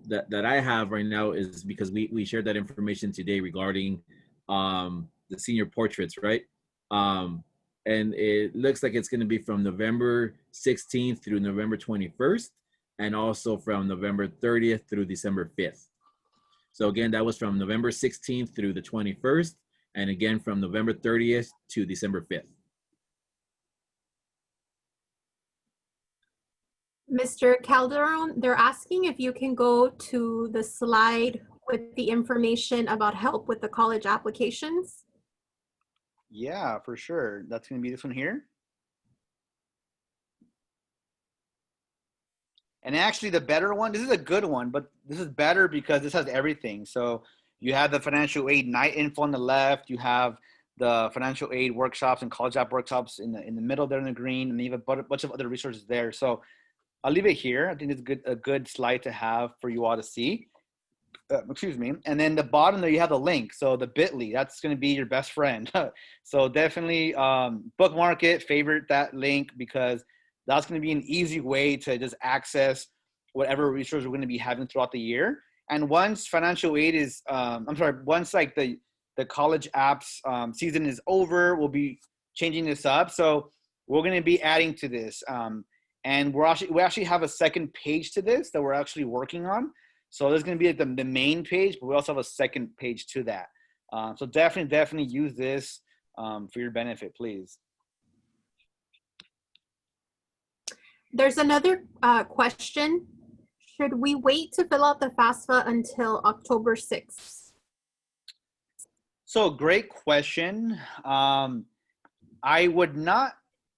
that I have right now is because we shared that information today regarding the senior portraits, right? And it looks like it's going to be from November 16th through November 21st, and also from November 30th through December 5th. So again, that was from November 16th through the 21st, and again from November 30th to December 5th. Mr. Calderon, they're asking if you can go to the slide with the information about help with the college applications. Yeah, for sure. That's going to be this one here. And actually the better one, this is a good one, but this is better because this has everything. So you have the financial aid night info on the left. You have the financial aid workshops and college app workshops in the middle there in the green, and you have a bunch of other resources there. So I'll leave it here. I think it's a good slide to have for you all to see. Excuse me. And then the bottom there, you have the link. So the bit.ly, that's going to be your best friend. So definitely bookmark it, favorite that link, because that's going to be an easy way to just access whatever resource we're going to be having throughout the year. And once financial aid is, once like the college apps season is over, we'll be changing this up. So we're going to be adding to this. And we actually have a second page to this that we're actually working on. So there's going to be like the main page, but we also have a second page to that. So definitely use this for your benefit, please. There's another question. Should we wait to fill out the FAFSA until October 6th? So great question. I would not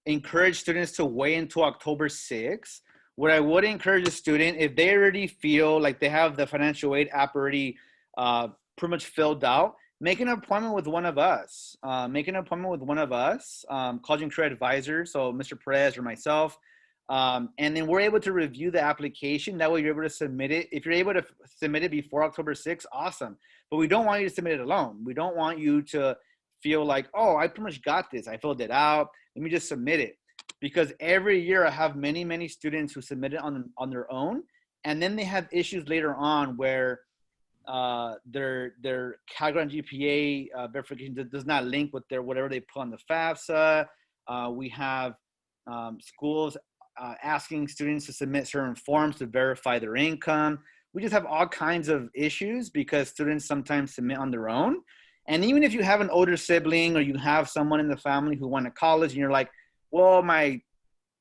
encourage students to wait until October 6th. what I would encourage a student, if they already feel like they have the financial aid app already pretty much filled out, make an appointment with one of us. Make an appointment with one of us, College and Career Advisor, so Mr. Perez or myself. And then we're able to review the application. That way you're able to submit it. If you're able to submit it before October 6th, awesome. But we don't want you to submit it alone. We don't want you to feel like, oh, I pretty much got this. I filled it out. Let me just submit it. Because every year I have many, many students who submit it on their own. And then they have issues later on where their Cal Grant GPA verification does not link with their whatever they put on the FAFSA. We have schools asking students to submit certain forms to verify their income. We just have all kinds of issues because students sometimes submit on their own. And even if you have an older sibling or you have someone in the family who went to college and you're like, well, I'm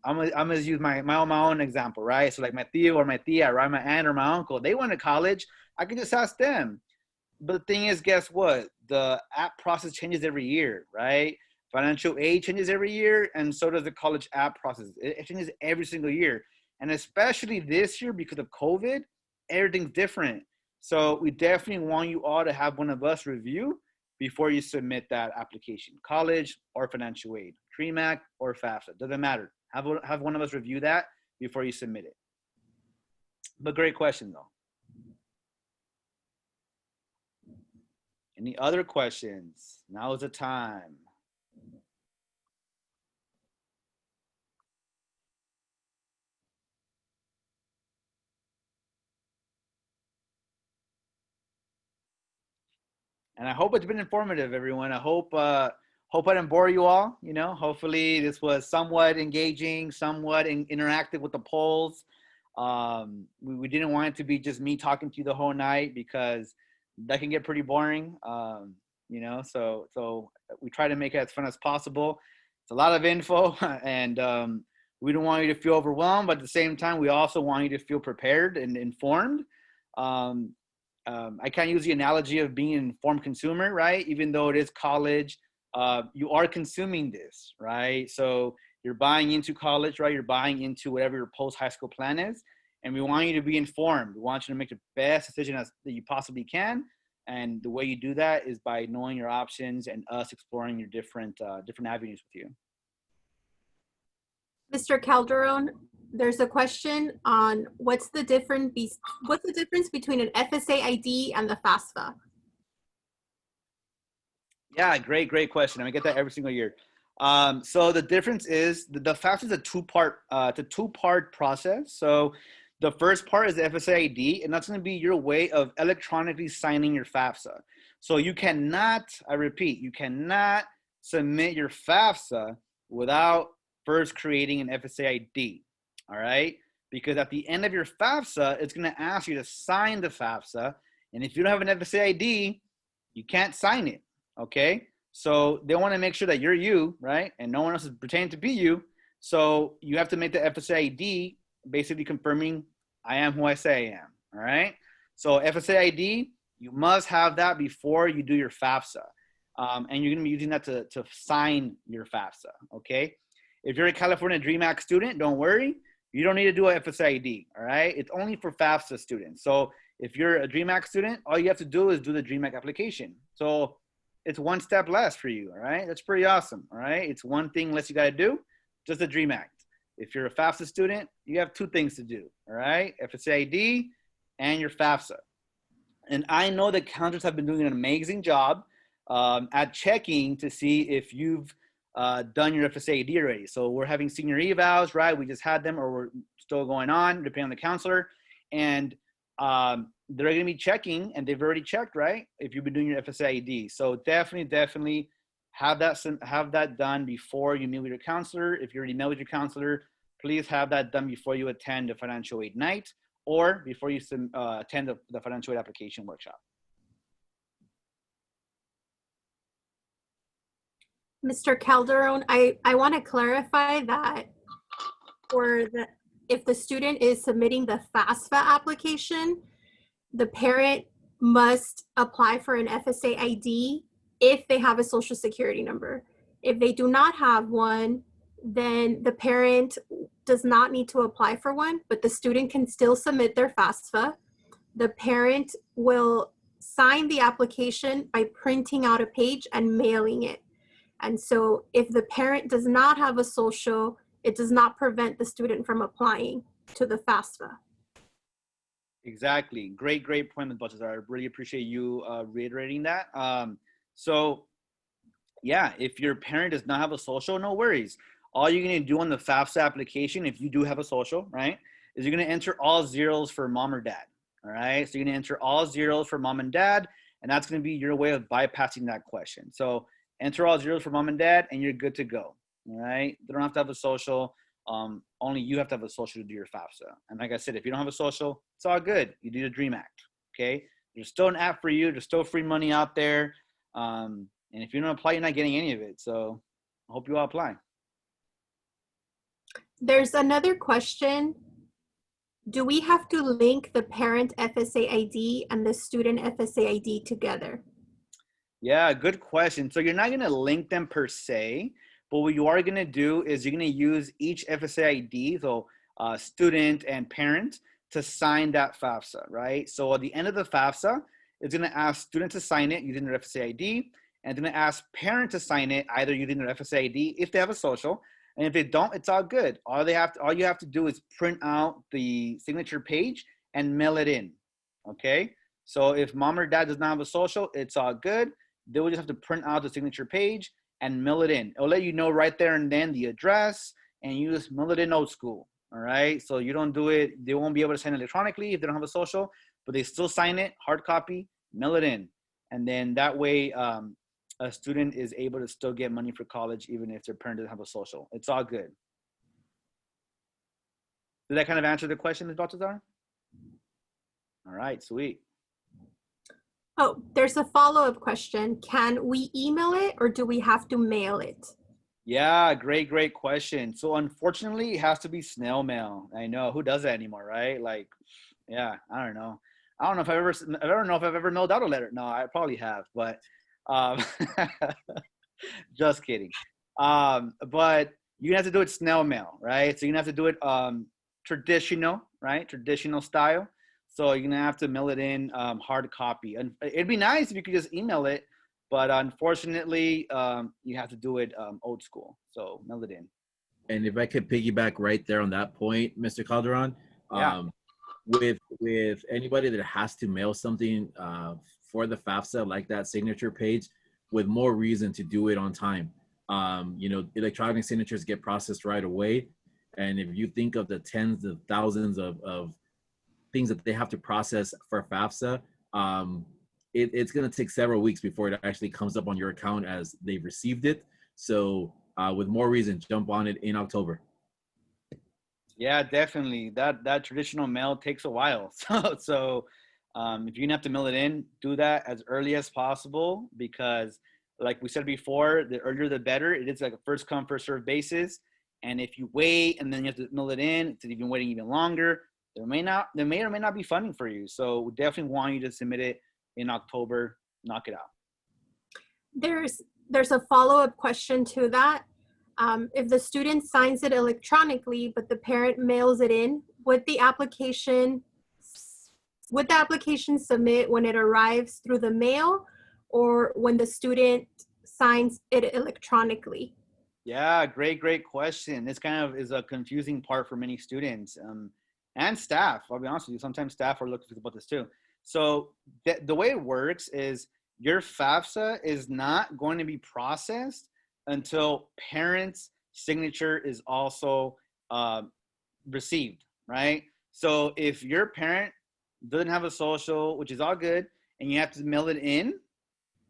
gonna use my own example, right? So like my tío or my tia, right? My aunt or my uncle, they went to college. I can just ask them. But the thing is, guess what? The app process changes every year, right? Financial aid changes every year, and so does the college app process. It changes every single year. And especially this year, because of COVID, everything's different. So we definitely want you all to have one of us review before you submit that application, college or financial aid, TREMAC or FAFSA, doesn't matter. Have one of us review that before you submit it. But great question though. Any other questions? Now is the time. And I hope it's been informative, everyone. I hope I didn't bore you all. You know, hopefully this was somewhat engaging, somewhat interactive with the polls. We didn't want it to be just me talking to you the whole night because that can get pretty boring. You know, so we try to make it as fun as possible. It's a lot of info, and we don't want you to feel overwhelmed, but at the same time, we also want you to feel prepared and informed. I can't use the analogy of being an informed consumer, right? Even though it is college, you are consuming this, right? So you're buying into college, right? You're buying into whatever your post-high school plan is. And we want you to be informed. We want you to make the best decision that you possibly can. And the way you do that is by knowing your options and us exploring your different avenues with you. Mr. Calderon, there's a question on what's the difference between an FSA ID and the FAFSA? Yeah, great question. I get that every single year. So the difference is the FAFSA is a two-part process. So the first part is the FSA ID, and that's going to be your way of electronically signing your FAFSA. So you cannot, I repeat, you cannot submit your FAFSA without first creating an FSA ID, all right? Because at the end of your FAFSA, it's going to ask you to sign the FAFSA, and if you don't have an FSA ID, you can't sign it, okay? So they want to make sure that you're you, right? And no one else is pretending to be you. So you have to make the FSA ID basically confirming I am who I say I am, all right? So FSA ID, you must have that before you do your FAFSA. And you're going to be using that to sign your FAFSA, okay? If you're a California DREAM Act student, don't worry. You don't need to do a FSA ID, all right? It's only for FAFSA students. So if you're a DREAM Act student, all you have to do is do the DREAM Act application. So it's one step less for you, all right? That's pretty awesome, all right? It's one thing less you got to do, just the DREAM Act. If you're a FAFSA student, you have two things to do, all right? FSA ID and your FAFSA. And I know that counselors have been doing an amazing job at checking to see if you've done your FSA ID already. So we're having senior evals, right? We just had them, or we're still going on, depending on the counselor. And they're going to be checking, and they've already checked, right? If you've been doing your FSA ID. So definitely have that done before you meet with your counselor. If you already met with your counselor, please have that done before you attend the financial aid night or before you attend the financial aid application workshop. Mr. Calderon, I want to clarify that if the student is submitting the FAFSA application, the parent must apply for an FSA ID if they have a social security number. If they do not have one, then the parent does not need to apply for one, but the student can still submit their FAFSA. The parent will sign the application by printing out a page and mailing it. And so if the parent does not have a social, it does not prevent the student from applying to the FAFSA. Exactly. Great point, Ms. Baltazar. I really appreciate you reiterating that. So yeah, if your parent does not have a social, no worries. All you're going to do on the FAFSA application, if you do have a social, right, is you're going to enter all zeros for mom or dad. All right. So you're going to enter all zeros for mom and dad, and that's going to be your way of bypassing that question. So enter all zeros for mom and dad, and you're good to go. All right. They don't have to have a social. Only you have to have a social to do your FAFSA. And like I said, if you don't have a social, it's all good. You do the DREAM Act. Okay. There's still an app for you. There's still free money out there. And if you don't apply, you're not getting any of it. So I hope you all apply. There's another question. Do we have to link the parent FSA ID and the student FSA ID together? Yeah, good question. So you're not going to link them per se, but what you are going to do is you're going to use each FSA ID, so student and parent, to sign that FAFSA, right? So at the end of the FAFSA, it's going to ask student to sign it using their FSA ID, and it's going to ask parent to sign it either using their FSA ID if they have a social. And if they don't, it's all good. All you have to do is print out the signature page and mail it in. Okay. So if mom or dad does not have a social, it's all good. They will just have to print out the signature page and mail it in. It'll let you know right there and then the address, and you just mail it in old school. All right. So you don't do it. They won't be able to sign it electronically if they don't have a social, but they still sign it, hard copy, mail it in. And then that way, a student is able to still get money for college even if their parent doesn't have a social. It's all good. Did that kind of answer the question, Ms. Baltazar? All right, sweet. Oh, there's a follow-up question. Can we email it or do we have to mail it? Yeah, great question. So unfortunately, it has to be snail mail. I know, who does that anymore, right? Like, yeah, I don't know. I don't know if I've ever mailed out a letter. No, I probably have, but just kidding. But you have to do it snail mail, right? So you're gonna have to do it traditional, right? Traditional style. So you're gonna have to mail it in hard copy. And it'd be nice if you could just email it, but unfortunately, you have to do it old school. So mail it in. And if I could piggyback right there on that point, Mr. Calderon, Yeah. with anybody that has to mail something for the FAFSA, like that signature page, with more reason to do it on time. Electronic signatures get processed right away. And if you think of the tens of thousands of things that they have to process for FAFSA, it's going to take several weeks before it actually comes up on your account as they've received it. So with more reason, jump on it in October. Yeah, definitely. That traditional mail takes a while. So if you're gonna have to mail it in, do that as early as possible, because like we said before, the earlier the better. It is like a first come, first served basis. And if you wait and then you have to mail it in, it's even waiting even longer. There may or may not be funding for you. So we definitely want you to submit it in October. Knock it out. There's a follow-up question to that. If the student signs it electronically, but the parent mails it in, would the application submit when it arrives through the mail or when the student signs it electronically? Yeah, great question. This kind of is a confusing part for many students and staff. I'll be honest with you, sometimes staff are looking about this too. So the way it works is your FAFSA is not going to be processed until parent's signature is also received, right? So if your parent doesn't have a social, which is all good, and you have to mail it in,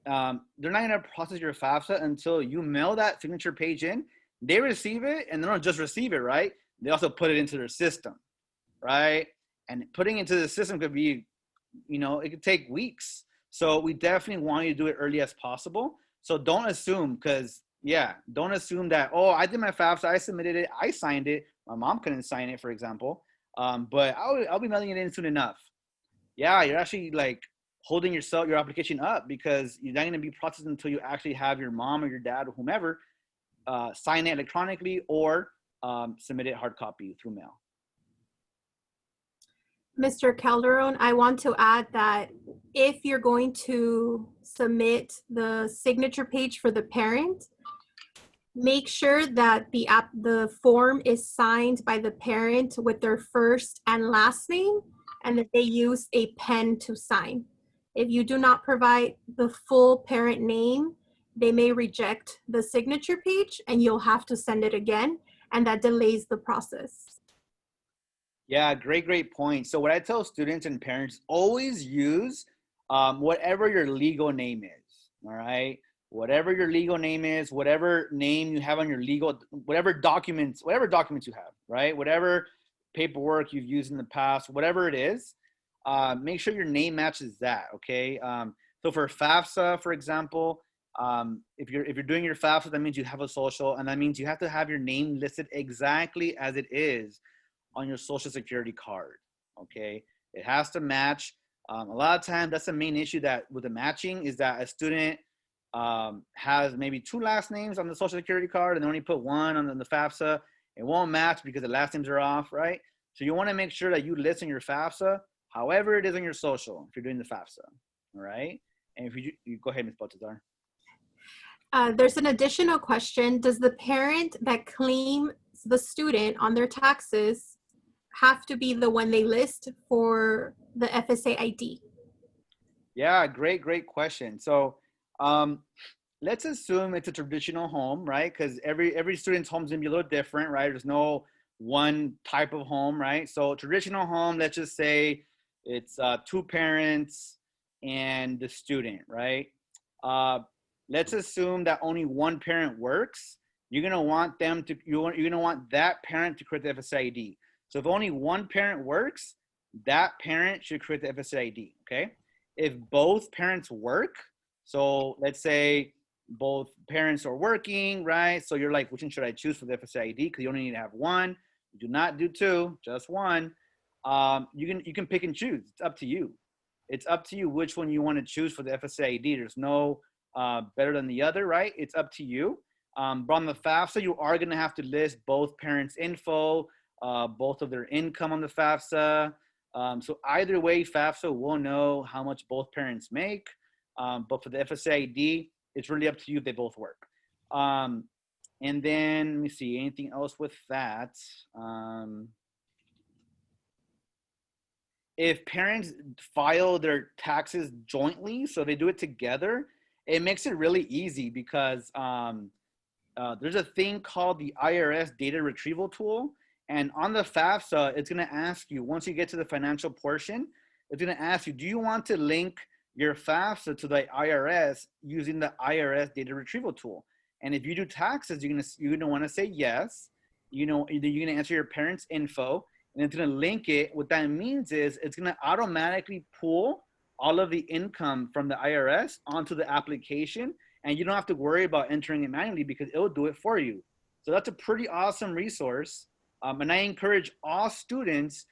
they're not going to process your FAFSA until you mail that signature page in. They receive it, and they don't just receive it, right? They also put it into their system, right? And putting it into the system could be, it could take weeks. So we definitely want you to do it early as possible. So don't assume, don't assume that, oh, I did my FAFSA, I submitted it, I signed it. My mom couldn't sign it, for example. But I'll be mailing it in soon enough. Yeah, you're actually like holding your application up, because you're not going to be processed until you actually have your mom or your dad or whomever sign it electronically or submit it hard copy through mail. Mr. Calderon, I want to add that if you're going to submit the signature page for the parent, make sure that the form is signed by the parent with their first and last name, and that they use a pen to sign. If you do not provide the full parent name, they may reject the signature page and you'll have to send it again, and that delays the process. Yeah, great point. So what I tell students and parents, always use whatever your legal name is, all right? Whatever your legal name is, whatever name you have on your legal, whatever documents you have, right? Whatever paperwork you've used in the past, whatever it is, make sure your name matches that, okay? So for FAFSA, for example, if you're doing your FAFSA, that means you have a social, and that means you have to have your name listed exactly as it is on your social security card, okay? It has to match. A lot of times that's the main issue that with the matching is that a student has maybe 2 last names on the social security card and they only put 1 on the FAFSA. It won't match because the last names are off, right? So you want to make sure that you list in your FAFSA however it is on your social if you're doing the FAFSA, all right? And if you go ahead, Ms. Baltazar. There's an additional question. Does the parent that claims the student on their taxes have to be the one they list for the FSA ID? Yeah, great question. So let's assume it's a traditional home, right? Because every student's home is gonna be a little different, right? There's no one type of home, right? So traditional home, let's just say it's 2 parents and the student, right? Let's assume that only 1 parent works. You're gonna want you're gonna want that parent to create the FSA ID. So if only 1 parent works, that parent should create the FSA ID, okay? If both parents work, so let's say both parents are working, right? So you're like, which one should I choose for the FSA ID? Because you only need to have 1. Do not do 2, just 1. You can pick and choose. It's up to you. It's up to you which one you want to choose for the FSA ID. There's no better than the other, right? It's up to you. But on the FAFSA, you are gonna have to list both parents' info, both of their income on the FAFSA. So either way, FAFSA will know how much both parents make. But for the FSA ID, it's really up to you if they both work. And then, let me see, anything else with that? If parents file their taxes jointly, so they do it together, it makes it really easy because there's a thing called the IRS data retrieval tool. And on the FAFSA, it's gonna ask you, once you get to the financial portion, it's gonna ask you, do you want to link your FAFSA to the IRS using the IRS data retrieval tool? And if you do taxes, you're gonna wanna say yes. You know, either you're gonna enter your parents' info and it's gonna link it. What that means is it's gonna automatically pull all of the income from the IRS onto the application, and you don't have to worry about entering it manually because it'll do it for you. So that's a pretty awesome resource. And I encourage all students,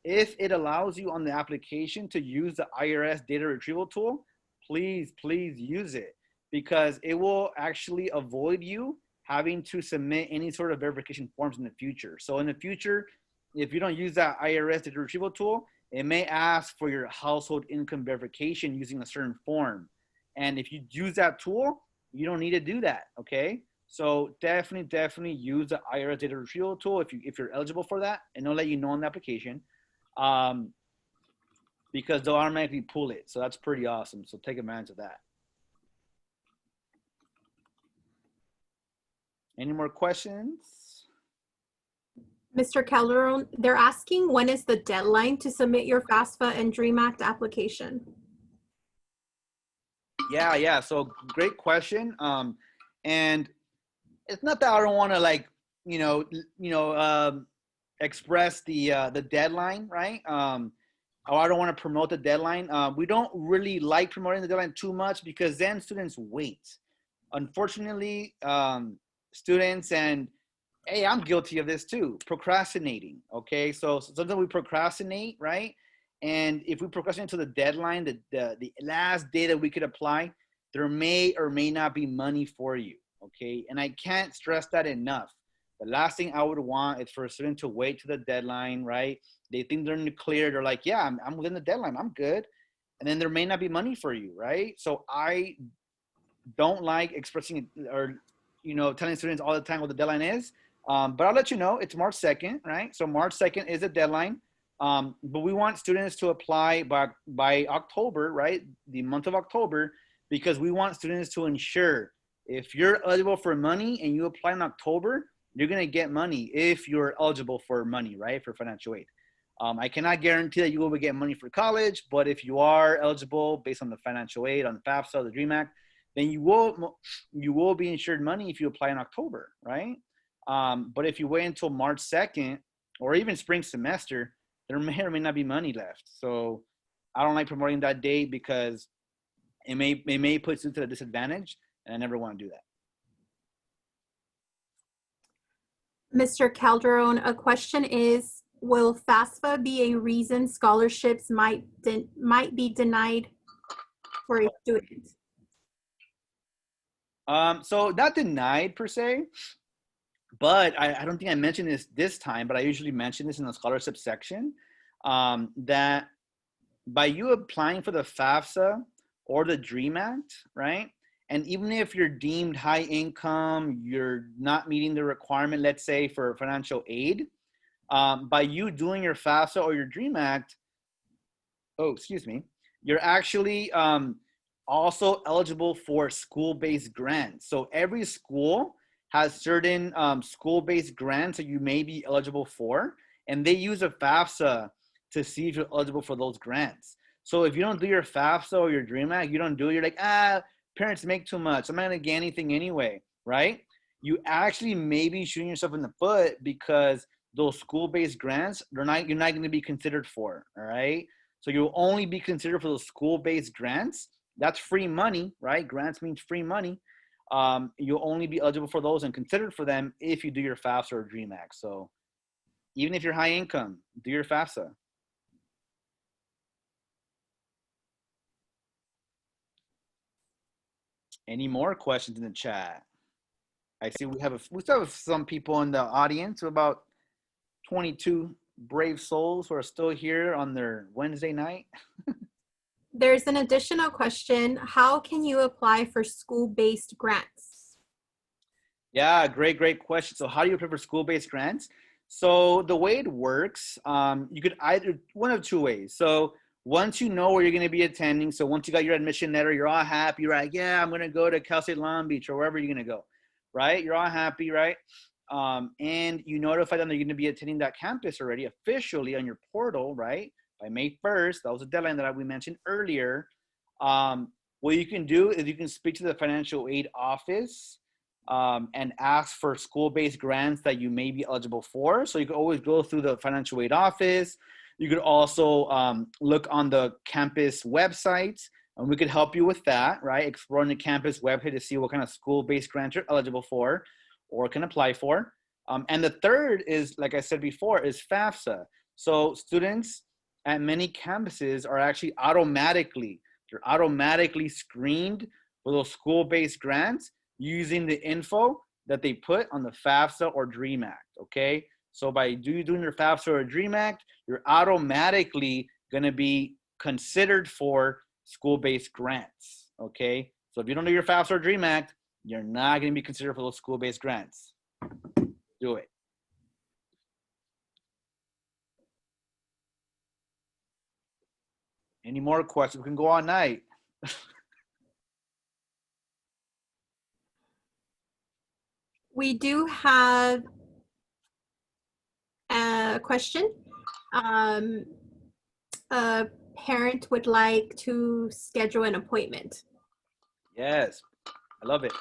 if it allows you on the application to use the IRS data retrieval tool, please use it, because it will actually avoid you having to submit any sort of verification forms in the future. So in the future, if you don't use that IRS data retrieval tool, it may ask for your household income verification using a certain form. And if you use that tool, you don't need to do that, okay? So definitely use the IRS data retrieval tool if you're eligible for that, and they'll let you know on the application, because they'll automatically pull it. So that's pretty awesome. So take advantage of that. Any more questions? Mr. Calderon, they're asking when is the deadline to submit your FAFSA and DREAM Act application? Yeah. So great question. And it's not that I don't want to express the deadline, right? Or I don't want to promote the deadline. We don't really like promoting the deadline too much because then students wait. Unfortunately, students, and hey, I'm guilty of this too, procrastinating, okay? So sometimes we procrastinate, right? And if we procrastinate to the deadline, the last day that we could apply, there may or may not be money for you, okay? And I can't stress that enough. The last thing I would want is for a student to wait to the deadline, right? They think they're in the clear. They're like, yeah, I'm within the deadline. I'm good. And then there may not be money for you, right? So I don't like expressing or, telling students all the time what the deadline is. But I'll let you know, it's March 2nd, right? So March 2nd is the deadline. But we want students to apply by October, right? The month of October, because we want students to ensure if you're eligible for money and you apply in October, you're going to get money if you're eligible for money, right? For financial aid. I cannot guarantee that you will get money for college, but if you are eligible based on the financial aid, on the FAFSA, the DREAM Act, then you will be insured money if you apply in October, right? But if you wait until March 2nd or even spring semester, there may or may not be money left. So I don't like promoting that date because it may put students at a disadvantage, and I never want to do that. Mr. Calderon, a question is, will FAFSA be a reason scholarships might be denied for a student? So not denied per se, but I don't think I mentioned this time, but I usually mention this in the scholarship section, that by you applying for the FAFSA or the DREAM Act, right? And even if you're deemed high income, you're not meeting the requirement, let's say for financial aid, by you doing your FAFSA or your DREAM Act, you're actually also eligible for school-based grants. So every school has certain school-based grants that you may be eligible for, and they use a FAFSA to see if you're eligible for those grants. So if you don't do your FAFSA or your DREAM Act, you don't do it, you're like, parents make too much, I'm not gonna get anything anyway, right? You actually may be shooting yourself in the foot because those school-based grants, you're not gonna be considered for, all right? So you'll only be considered for those school-based grants. That's free money, right? Grants means free money. You'll only be eligible for those and considered for them if you do your FAFSA or DREAM Act. So even if you're high income, do your FAFSA. Any more questions in the chat? I see we still have some people in the audience, about 22 brave souls who are still here on their Wednesday night. There's an additional question. How can you apply for school-based grants? Yeah, great question. So how do you apply for school-based grants? So the way it works, you could either one of two ways. So once you know where you're going to be attending, so once you got your admission letter, you're all happy, right? Yeah, I'm going to go to Cal State Long Beach or wherever you're going to go, right? You're all happy, right? And you notify them that you're going to be attending that campus already officially on your portal, right? By May 1st, that was a deadline that we mentioned earlier. What you can do is you can speak to the financial aid office and ask for school-based grants that you may be eligible for. So you can always go through the financial aid office. You could also look on the campus website, and we could help you with that, right? Exploring the campus website to see what kind of school-based grants you're eligible for or can apply for. And the third is, like I said before, is FAFSA. So students at many campuses are actually automatically screened for those school-based grants using the info that they put on the FAFSA or DREAM Act, okay? So by doing your FAFSA or DREAM Act, you're automatically gonna be considered for school-based grants, okay? So if you don't do your FAFSA or DREAM Act, you're not gonna be considered for those school-based grants. Do it. Any more questions? We can go all night. We do have a question. A parent would like to schedule an appointment. Yes, I love it.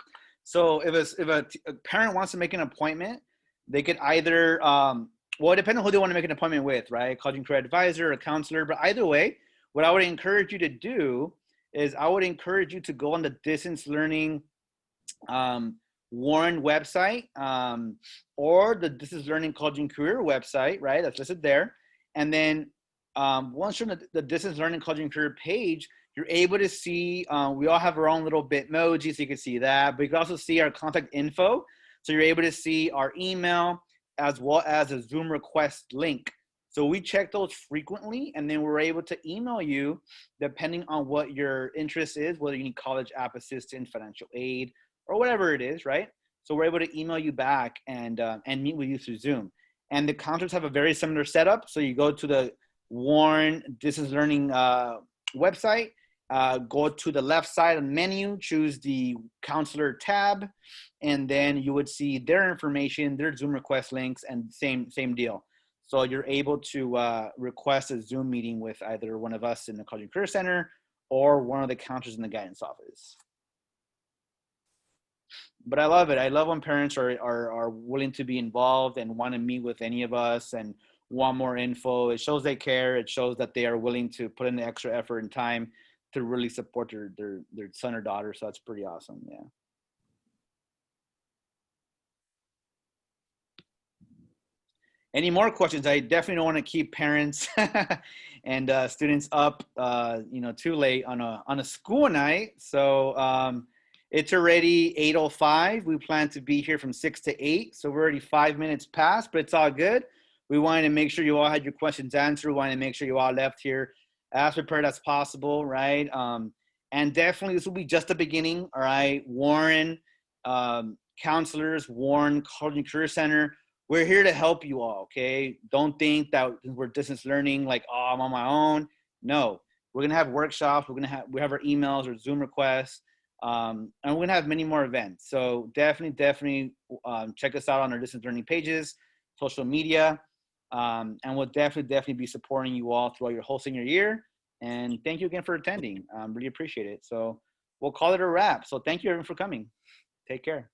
So if a parent wants to make an appointment, they could either, well, depending on who they want to make an appointment with, right? College and career advisor, a counselor, but either way, what I would encourage you to do is I would encourage you to go on the distance learning Warren website or the Distance Learning College and Career website, right? That's listed there. And then once you're on the Distance Learning College and Career page, you're able to see, we all have our own little Bitmoji, so you can see that, but you can also see our contact info. So you're able to see our email as well as a Zoom request link. So we check those frequently, and then we're able to email you depending on what your interest is, whether you need college app assistance, financial aid, or whatever it is, right? So we're able to email you back and meet with you through Zoom. And the counselors have a very similar setup. So you go to the Warren Distance Learning website, go to the left side of the menu, choose the counselor tab, and then you would see their information, their Zoom request links, and same deal. So you're able to request a Zoom meeting with either one of us in the College and Career Center or one of the counselors in the guidance office. But I love it. I love when parents are willing to be involved and want to meet with any of us and want more info. It shows they care. It shows that they are willing to put in the extra effort and time to really support their son or daughter. So that's pretty awesome. Yeah. Any more questions? I definitely don't want to keep parents and students up, too late on a school night. So it's already 8:05. We plan to be here from 6 to 8. So we're already 5 minutes past, but it's all good. We wanted to make sure you all had your questions answered. We wanted to make sure you all left here as prepared as possible, right? And definitely this will be just the beginning, all right? Warren, counselors, Warren College and Career Center, we're here to help you all, okay? Don't think that we're distance learning like, oh, I'm on my own. No, we're gonna have workshops. We have our emails or Zoom requests, and we're gonna have many more events. So definitely check us out on our distance learning pages, social media, and we'll definitely be supporting you all throughout your whole senior year. And thank you again for attending. Really appreciate it. So we'll call it a wrap. So thank you everyone for coming. Take care.